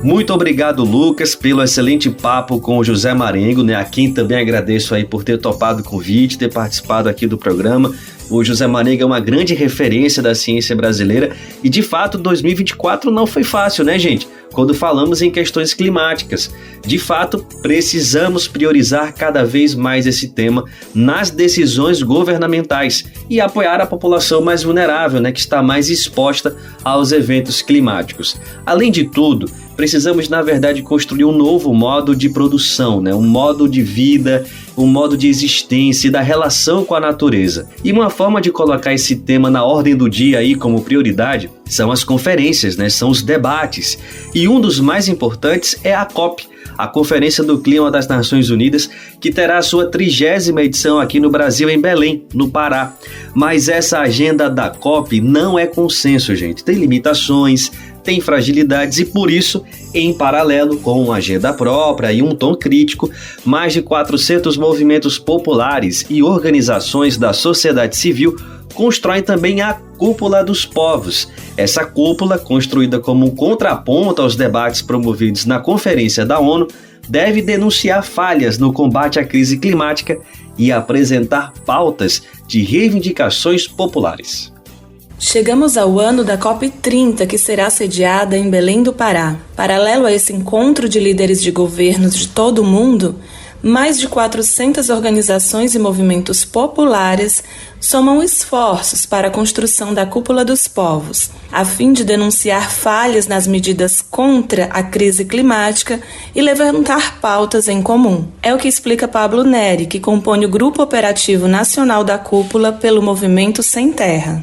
Muito obrigado, Lucas, pelo excelente papo com o José Marengo, né? A quem também agradeço aí por ter topado o convite, ter participado aqui do programa. O José Marengo é uma grande referência da ciência brasileira e, de fato, 2024 não foi fácil, né, gente? quando falamos em questões climáticas. De fato, precisamos priorizar cada vez mais esse tema nas decisões governamentais e apoiar a população mais vulnerável, que está mais exposta aos eventos climáticos. Além de tudo, precisamos, na verdade, construir um novo modo de produção, um modo de vida, um modo de existência e da relação com a natureza. E uma forma de colocar esse tema na ordem do dia aí como prioridade são as conferências, são os debates. E um dos mais importantes é a COP, a Conferência do Clima das Nações Unidas, que terá a sua 30ª edição aqui no Brasil, em Belém, no Pará. Mas essa agenda da COP não é consenso, gente. Tem limitações, tem fragilidades e, por isso, em paralelo com uma agenda própria e um tom crítico, mais de 400 movimentos populares e organizações da sociedade civil constroem também a Cúpula dos Povos. Essa cúpula, construída como um contraponto aos debates promovidos na Conferência da ONU, deve denunciar falhas no combate à crise climática e apresentar pautas de reivindicações populares. Chegamos ao ano da COP30, que será sediada em Belém do Pará. Paralelo a esse encontro de líderes de governos de todo o mundo, mais de 400 organizações e movimentos populares somam esforços para a construção da Cúpula dos Povos, a fim de denunciar falhas nas medidas contra a crise climática e levantar pautas em comum. É o que explica Pablo Neri, que compõe o Grupo Operativo Nacional da Cúpula pelo Movimento Sem Terra.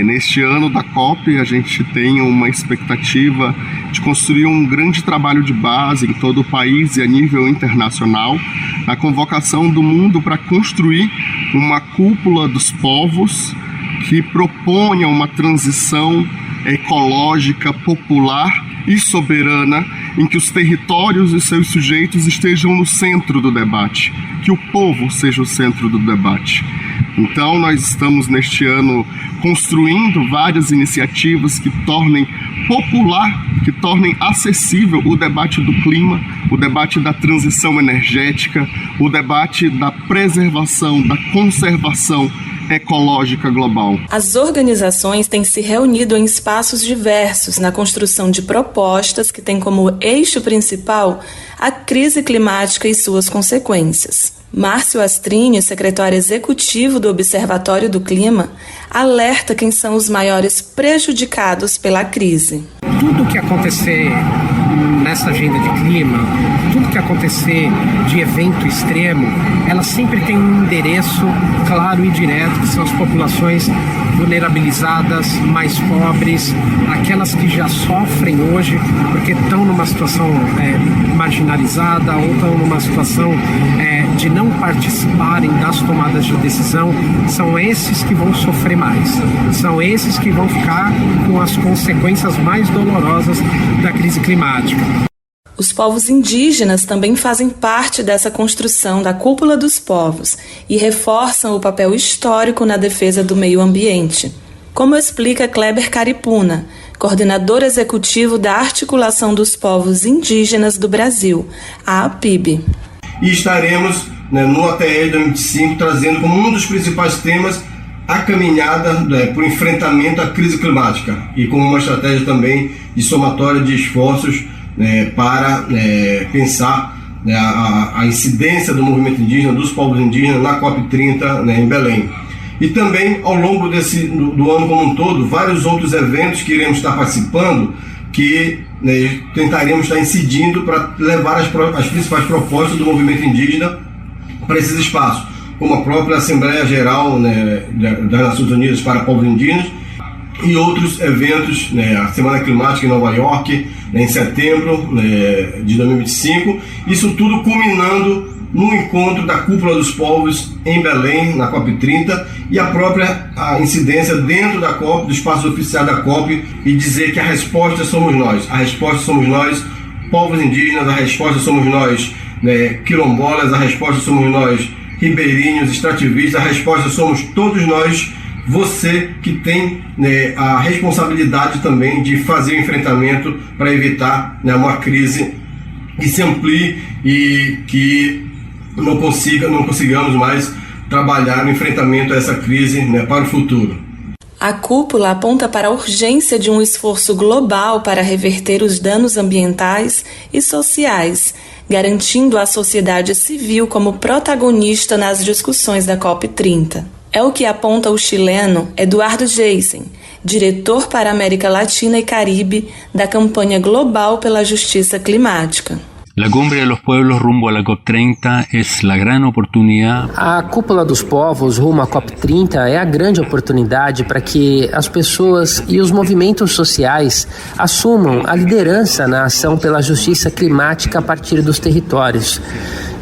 Neste ano da COP, a gente tem uma expectativa de construir um grande trabalho de base em todo o país e a nível internacional, na convocação do mundo para construir uma cúpula dos povos que proponha uma transição ecológica, popular e soberana, em que os territórios e seus sujeitos estejam no centro do debate, que o povo seja o centro do debate. Então, nós estamos neste ano construindo várias iniciativas que tornem popular, que tornem acessível o debate do clima, o debate da transição energética, o debate da preservação, da conservação ecológica global. As organizações têm se reunido em espaços diversos na construção de propostas que têm como eixo principal a crise climática e suas consequências. Márcio Astrini, secretário executivo do Observatório do Clima, alerta quem são os maiores prejudicados pela crise. Tudo que acontecer nessa agenda de clima, tudo que acontecer de evento extremo, ela sempre tem um endereço claro e direto, que são as populações vulnerabilizadas, mais pobres, aquelas que já sofrem hoje porque estão numa situação marginalizada ou estão numa situação de não participarem das tomadas de decisão. São esses que vão sofrer mais, são esses que vão ficar com as consequências mais dolorosas da crise climática. Os povos indígenas também fazem parte dessa construção da Cúpula dos Povos e reforçam o papel histórico na defesa do meio ambiente, como explica Kleber Caripuna, coordenador executivo da Articulação dos Povos Indígenas do Brasil, a APIB. E estaremos no ATL 2025 trazendo como um dos principais temas a caminhada para o enfrentamento à crise climática e como uma estratégia também de somatória de esforços para pensar a incidência do movimento indígena, dos povos indígenas na COP30 em Belém. E também, ao longo do ano como um todo, vários outros eventos que iremos estar participando, que tentaremos estar incidindo para levar as principais propostas do movimento indígena para esses espaços, como a própria Assembleia Geral das Nações Unidas para Povos Indígenas e outros eventos, a Semana Climática em Nova York, em setembro de 2025, isso tudo culminando no encontro da Cúpula dos Povos em Belém, na COP30, e a própria incidência dentro da COP, do espaço oficial da COP, e dizer que a resposta somos nós, povos indígenas, a resposta somos nós, quilombolas, a resposta somos nós, ribeirinhos, extrativistas, a resposta somos todos nós, você que tem a responsabilidade também de fazer o enfrentamento para evitar uma crise que se amplie e que não consigamos mais trabalhar no enfrentamento a essa crise para o futuro. A cúpula aponta para a urgência de um esforço global para reverter os danos ambientais e sociais, garantindo a sociedade civil como protagonista nas discussões da COP30. É o que aponta o chileno Eduardo Geisen, diretor para a América Latina e Caribe da campanha global pela justiça climática. La Cumbre de los Pueblos rumbo a la COP30 es la gran oportunidad. A Cúpula dos Povos rumo à COP30 é a grande oportunidade para que as pessoas e os movimentos sociais assumam a liderança na ação pela justiça climática a partir dos territórios.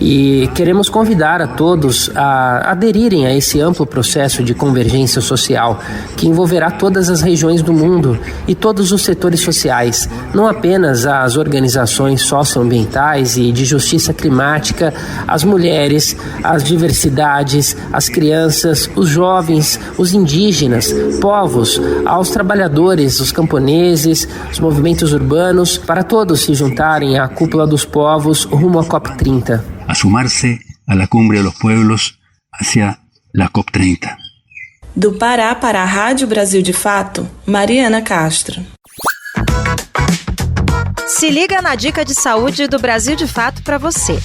E queremos convidar a todos a aderirem a esse amplo processo de convergência social que envolverá todas as regiões do mundo e todos os setores sociais, não apenas as organizações socioambientais e de justiça climática, as mulheres, as diversidades, as crianças, os jovens, os indígenas, povos, aos trabalhadores, os camponeses, os movimentos urbanos, para todos se juntarem à Cúpula dos Povos rumo à COP30. A sumarse a la Cumbre de los Pueblos hacia la COP30. Do Pará para a Rádio Brasil de Fato, Mariana Castro. Se liga na dica de saúde do Brasil de Fato para você.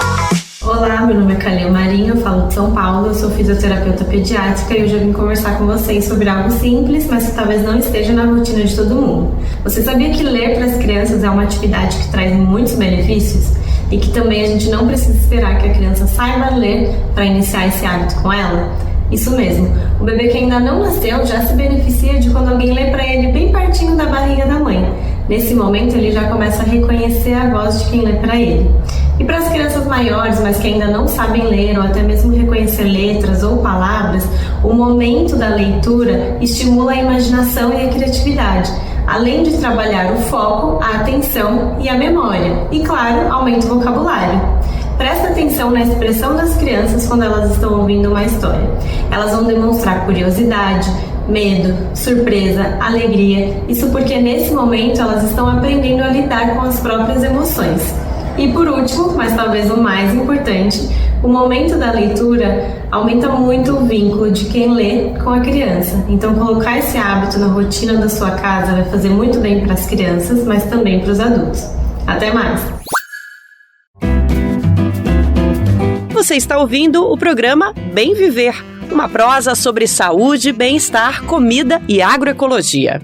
Olá, meu nome é Kalil Marinho, eu falo de São Paulo, eu sou fisioterapeuta pediátrica e hoje eu vim conversar com vocês sobre algo simples, mas que talvez não esteja na rotina de todo mundo. Você sabia que ler para as crianças é uma atividade que traz muitos benefícios? E que também a gente não precisa esperar que a criança saiba ler para iniciar esse hábito com ela? Isso mesmo, o bebê que ainda não nasceu já se beneficia de quando alguém lê para ele bem pertinho da barriga da mãe. Nesse momento ele já começa a reconhecer a voz de quem lê para ele. E para as crianças maiores, mas que ainda não sabem ler ou até mesmo reconhecer letras ou palavras, o momento da leitura estimula a imaginação e a criatividade, além de trabalhar o foco, a atenção e a memória. E, claro, aumenta o vocabulário. Presta atenção na expressão das crianças quando elas estão ouvindo uma história. Elas vão demonstrar curiosidade, medo, surpresa, alegria. Isso porque, nesse momento, elas estão aprendendo a lidar com as próprias emoções. E, por último, mas talvez o mais importante, o momento da leitura aumenta muito o vínculo de quem lê com a criança. Então, colocar esse hábito na rotina da sua casa vai fazer muito bem para as crianças, mas também para os adultos. Até mais! Você está ouvindo o programa Bem Viver, uma prosa sobre saúde, bem-estar, comida e agroecologia.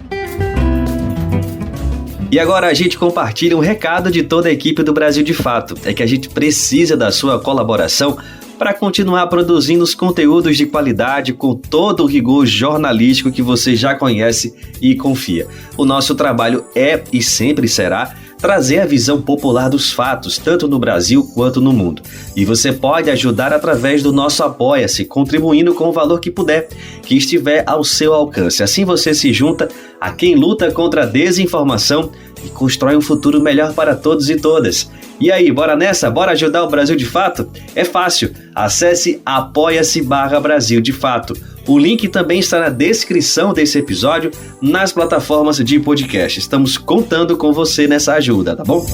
E agora a gente compartilha um recado de toda a equipe do Brasil de Fato. É que a gente precisa da sua colaboração para continuar produzindo os conteúdos de qualidade com todo o rigor jornalístico que você já conhece e confia. O nosso trabalho é e sempre será trazer a visão popular dos fatos, tanto no Brasil quanto no mundo. E você pode ajudar através do nosso Apoia-se, contribuindo com o valor que puder, que estiver ao seu alcance. Assim você se junta a quem luta contra a desinformação e constrói um futuro melhor para todos e todas. E aí, bora nessa? Bora ajudar o Brasil de Fato? É fácil. Acesse apoia-se/Brasil de Fato. O link também está na descrição desse episódio nas plataformas de podcast. Estamos contando com você nessa ajuda, tá bom?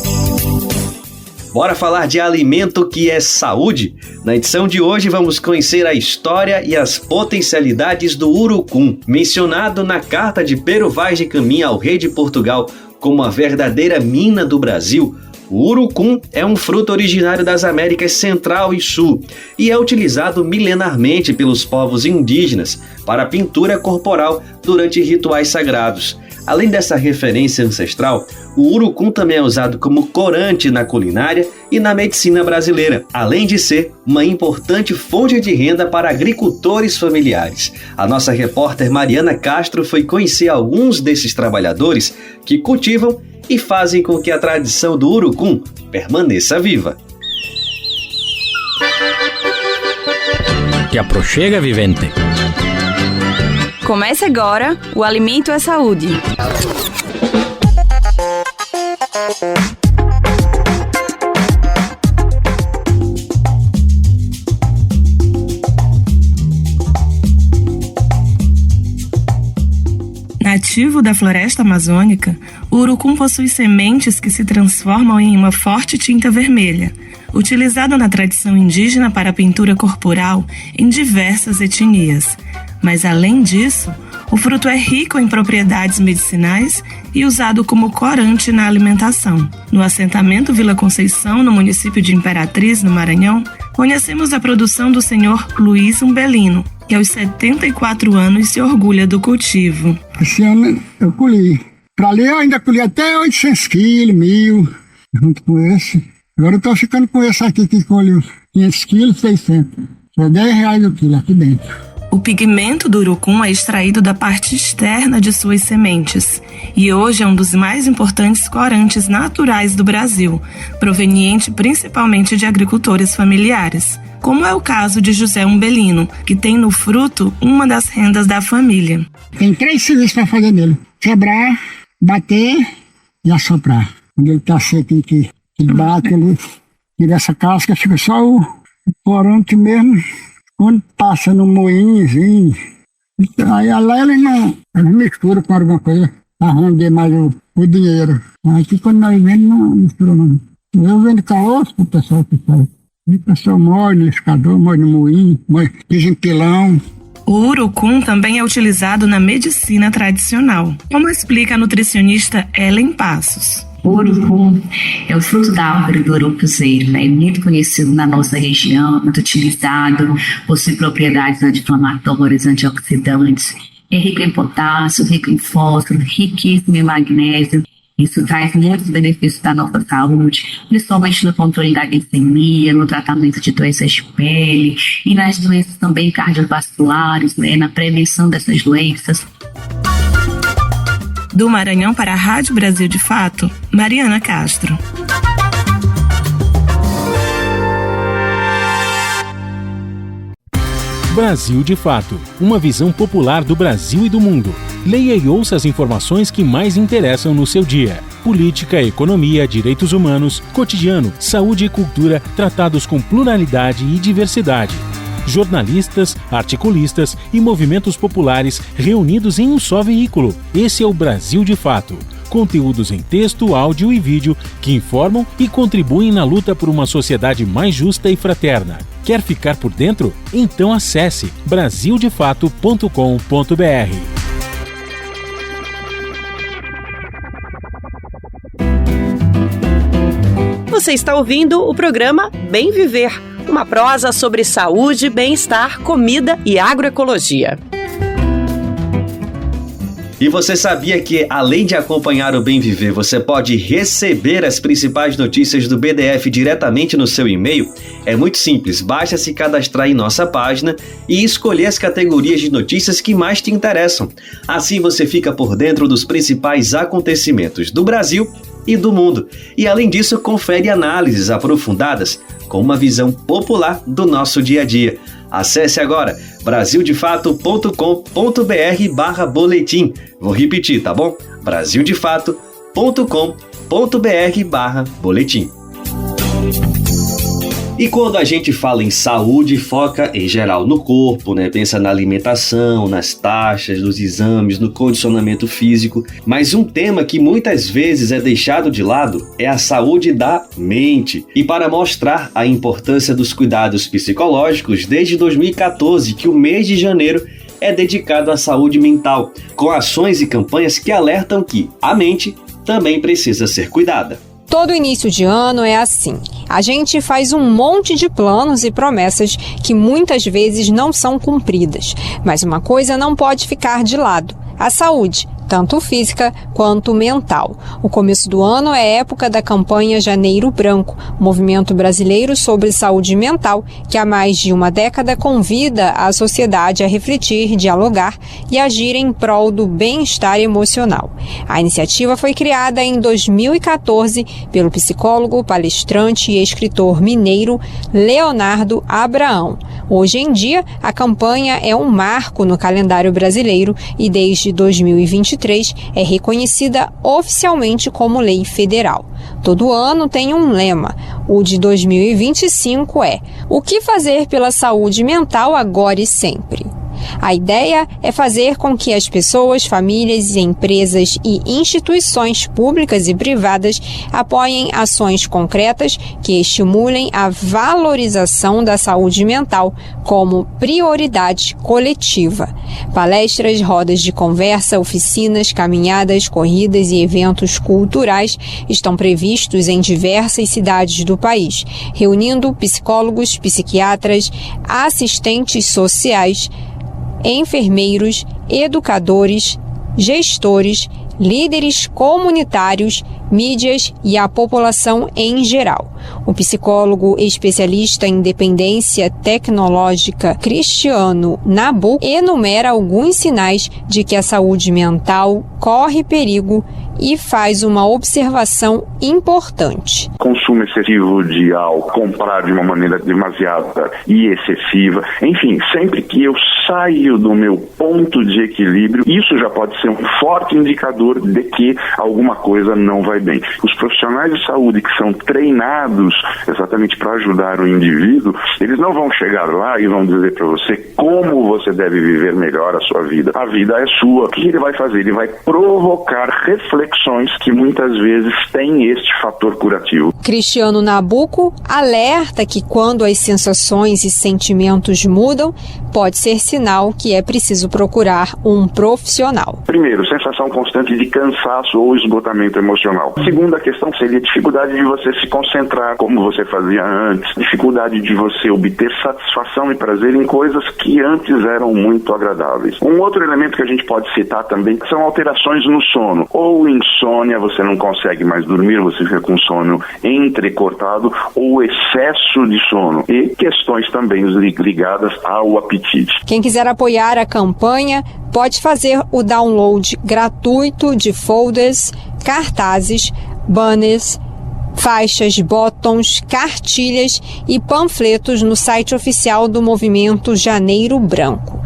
Bora falar de alimento que é saúde? Na edição de hoje vamos conhecer a história e as potencialidades do urucum, mencionado na carta de Pero Vaz de Caminha ao rei de Portugal como a verdadeira mina do Brasil. O urucum é um fruto originário das Américas Central e Sul e é utilizado milenarmente pelos povos indígenas para a pintura corporal durante rituais sagrados. Além dessa referência ancestral, o urucum também é usado como corante na culinária e na medicina brasileira, além de ser uma importante fonte de renda para agricultores familiares. A nossa repórter Mariana Castro foi conhecer alguns desses trabalhadores que cultivam e fazem com que a tradição do urucum permaneça viva. Te aproxega, vivente. Comece agora, o Alimento é Saúde. Nativo da floresta amazônica, o urucum possui sementes que se transformam em uma forte tinta vermelha, utilizada na tradição indígena para a pintura corporal em diversas etnias. Mas além disso, O fruto é rico em propriedades medicinais e usado como corante na alimentação. No assentamento Vila Conceição, no município de Imperatriz, no Maranhão, conhecemos a produção do senhor Luiz Umbelino, que aos 74 anos se orgulha do cultivo. Esse ano eu colhi. Para ali eu ainda colhi até 800 quilos, 1.000, junto com esse. Agora eu estou ficando com esse aqui que colhe 500 quilos, 600. É R$10 o quilo aqui dentro. O pigmento do urucum é extraído da parte externa de suas sementes e hoje é um dos mais importantes corantes naturais do Brasil, proveniente principalmente de agricultores familiares, como é o caso de José Umbelino, que tem no fruto uma das rendas da família. Tem 3 serviços para fazer nele: quebrar, bater e assoprar. Quando ele está seco, que ele bate, ele tira essa casca, fica só o corante mesmo. Quando passa no moinhozinho, aí lá ele não mistura com alguma coisa para render mais o dinheiro. Aqui quando nós vendemos, não mistura não. Eu vendo caroço para o pessoal que faz. O pessoal moe no liquidificador, moe no moinho, moe em pilão. O urucum também é utilizado na medicina tradicional, como explica a nutricionista Ellen Passos. O urucum é o fruto da árvore do urucuzeiro, né? É muito conhecido na nossa região, muito utilizado, possui propriedades anti-inflamatórias, antioxidantes, é rico em potássio, rico em fósforo, riquíssimo em magnésio. Isso traz muitos benefícios da nossa saúde, principalmente no controle da glicemia, no tratamento de doenças de pele e nas doenças também cardiovasculares, né? Na prevenção dessas doenças. Do Maranhão para a Rádio Brasil de Fato, Mariana Castro. Brasil de Fato, uma visão popular do Brasil e do mundo. Leia e ouça as informações que mais interessam no seu dia. Política, economia, direitos humanos, cotidiano, saúde e cultura, tratados com pluralidade e diversidade. Jornalistas, articulistas e movimentos populares reunidos em um só veículo. Esse é o Brasil de Fato. Conteúdos em texto, áudio e vídeo que informam e contribuem na luta por uma sociedade mais justa e fraterna. Quer ficar por dentro? Então acesse brasildefato.com.br. Você está ouvindo o programa Bem Viver, uma prosa sobre saúde, bem-estar, comida e agroecologia. E você sabia que, além de acompanhar o Bem Viver, você pode receber as principais notícias do BDF diretamente no seu e-mail? É muito simples, basta se cadastrar em nossa página e escolher as categorias de notícias que mais te interessam. Assim você fica por dentro dos principais acontecimentos do Brasil e do mundo. E além disso, confere análises aprofundadas com uma visão popular do nosso dia a dia. Acesse agora brasildefato.com.br/boletim. Vou repetir, tá bom? brasildefato.com.br/boletim. E quando a gente fala em saúde, foca em geral no corpo, né? Pensa na alimentação, nas taxas, nos exames, no condicionamento físico. Mas um tema que muitas vezes é deixado de lado é a saúde da mente. E para mostrar a importância dos cuidados psicológicos, desde 2014 que o mês de janeiro é dedicado à saúde mental, com ações e campanhas que alertam que a mente também precisa ser cuidada. Todo início de ano é assim. A gente faz um monte de planos e promessas que muitas vezes não são cumpridas. Mas uma coisa não pode ficar de lado: a saúde, tanto física quanto mental. O começo do ano é época da campanha Janeiro Branco, movimento brasileiro sobre saúde mental, que há mais de uma década convida a sociedade a refletir, dialogar e agir em prol do bem-estar emocional. A iniciativa foi criada em 2014 pelo psicólogo, palestrante e escritor mineiro Leonardo Abraão. Hoje em dia, a campanha é um marco no calendário brasileiro e desde 2023 é reconhecida oficialmente como lei federal. Todo ano tem um lema. O de 2025 é: o que fazer pela saúde mental agora e sempre? A ideia é fazer com que as pessoas, famílias, empresas e instituições públicas e privadas apoiem ações concretas que estimulem a valorização da saúde mental como prioridade coletiva. Palestras, rodas de conversa, oficinas, caminhadas, corridas e eventos culturais estão previstos em diversas cidades do país, reunindo psicólogos, psiquiatras, assistentes sociais, enfermeiros, educadores, gestores, líderes comunitários, mídias e a população em geral. O psicólogo especialista em dependência tecnológica Cristiano Nabuco enumera alguns sinais de que a saúde mental corre perigo e faz uma observação importante. Consumo excessivo de álcool, comprar de uma maneira demasiada e excessiva, enfim, sempre que eu saio do meu ponto de equilíbrio, isso já pode ser um forte indicador de que alguma coisa não vai bem. Os profissionais de saúde que são treinados exatamente para ajudar o indivíduo, eles não vão chegar lá e vão dizer para você como você deve viver melhor a sua vida. A vida é sua. O que ele vai fazer? Ele vai provocar reflexões que muitas vezes têm este fator curativo. Cristiano Nabuco alerta que quando as sensações e sentimentos mudam, pode ser sinal que é preciso procurar um profissional. Primeiro, sensação constante de cansaço ou esgotamento emocional. Segunda questão seria dificuldade de você se concentrar como você fazia antes, dificuldade de você obter satisfação e prazer em coisas que antes eram muito agradáveis. Um outro elemento que a gente pode citar também são alterações no sono, ou insônia, você não consegue mais dormir, você fica com sono entrecortado, ou excesso de sono, e questões também ligadas ao apetite. Quem quiser apoiar a campanha pode fazer o download gratuito de folders, cartazes, banners, faixas, botões, cartilhas e panfletos no site oficial do Movimento Janeiro Branco.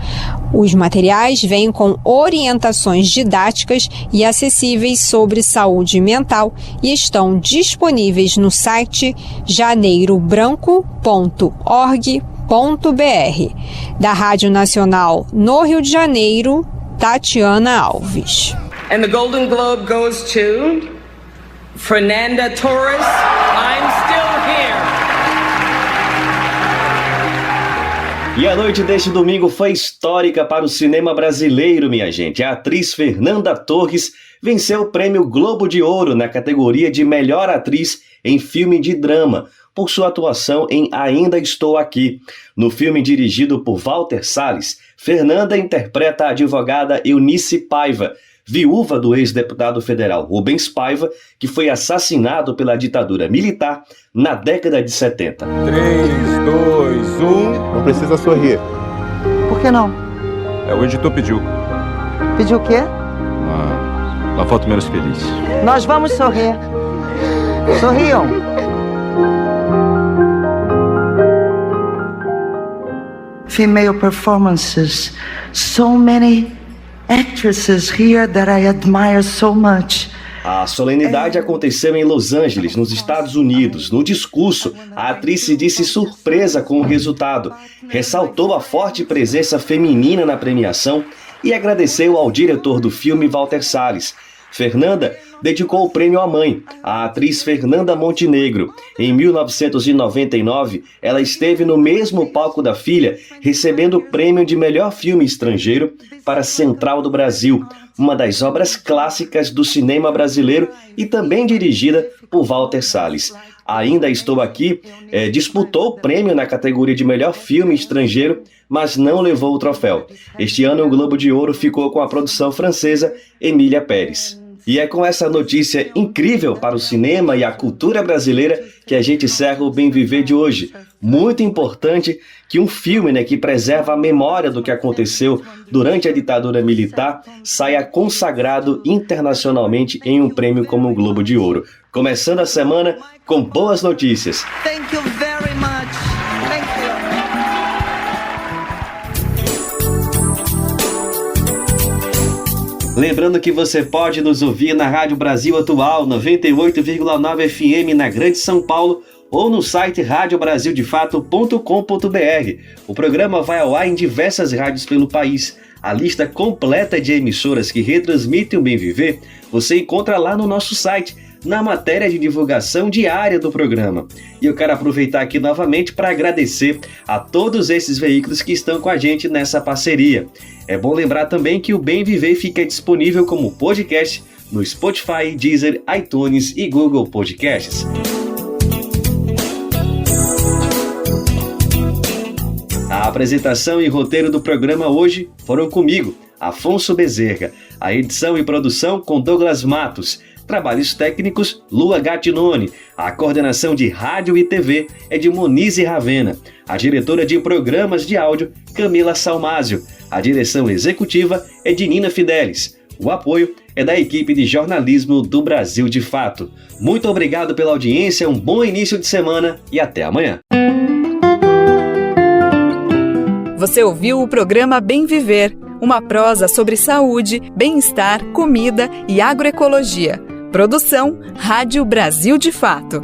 Os materiais vêm com orientações didáticas e acessíveis sobre saúde mental e estão disponíveis no site janeirobranco.org.br. Da Rádio Nacional no Rio de Janeiro, Tatiana Alves. And the Golden Globe goes to Fernanda Torres, I'm Still Here. E a noite deste domingo foi histórica para o cinema brasileiro, minha gente. A atriz Fernanda Torres venceu o prêmio Globo de Ouro na categoria de Melhor Atriz em Filme de Drama, por sua atuação em Ainda Estou Aqui. No filme dirigido por Walter Salles, Fernanda interpreta a advogada Eunice Paiva, viúva do ex-deputado federal Rubens Paiva, que foi assassinado pela ditadura militar na década de 70. 3, 2, 1... Não precisa sorrir. Por que não? O editor pediu. Pediu o quê? Uma foto menos feliz. Nós vamos sorrir. Sorriam. Female performances. So many actresses here that I admire so much. A solenidade aconteceu em Los Angeles, nos Estados Unidos. No discurso, a atriz se disse surpresa com o resultado, ressaltou a forte presença feminina na premiação e agradeceu ao diretor do filme, Walter Salles. Fernanda dedicou o prêmio à mãe, a atriz Fernanda Montenegro. Em 1999, ela esteve no mesmo palco da filha, recebendo o prêmio de melhor filme estrangeiro para Central do Brasil, uma das obras clássicas do cinema brasileiro e também dirigida por Walter Salles. Ainda Estou Aqui disputou o prêmio na categoria de melhor filme estrangeiro, mas não levou o troféu. Este ano o Globo de Ouro ficou com a produção francesa Emília Pérez. E é com essa notícia incrível para o cinema e a cultura brasileira que a gente encerra o Bem Viver de hoje. Muito importante que um filme que preserva a memória do que aconteceu durante a ditadura militar saia consagrado internacionalmente em um prêmio como o Globo de Ouro. Começando a semana com boas notícias. Thank you very much. Thank you. Lembrando que você pode nos ouvir na Rádio Brasil Atual, 98,9 FM na Grande São Paulo, ou no site radiobrasildefato.com.br. O programa vai ao ar em diversas rádios pelo país. A lista completa de emissoras que retransmitem o Bem Viver você encontra lá no nosso site, na matéria de divulgação diária do programa. E eu quero aproveitar aqui novamente para agradecer a todos esses veículos que estão com a gente nessa parceria. É bom lembrar também que o Bem Viver fica disponível como podcast no Spotify, Deezer, iTunes e Google Podcasts. A apresentação e roteiro do programa hoje foram comigo, Afonso Bezerra. A edição e produção com Douglas Matos. Trabalhos técnicos, Lua Gattinone. A coordenação de rádio e TV é de Monize Ravena. A diretora de programas de áudio, Camila Salmásio. A direção executiva é de Nina Fidelis. O apoio é da equipe de jornalismo do Brasil de Fato. Muito obrigado pela audiência, um bom início de semana e até amanhã. Você ouviu o programa Bem Viver, uma prosa sobre saúde, bem-estar, comida e agroecologia. Produção Rádio Brasil de Fato.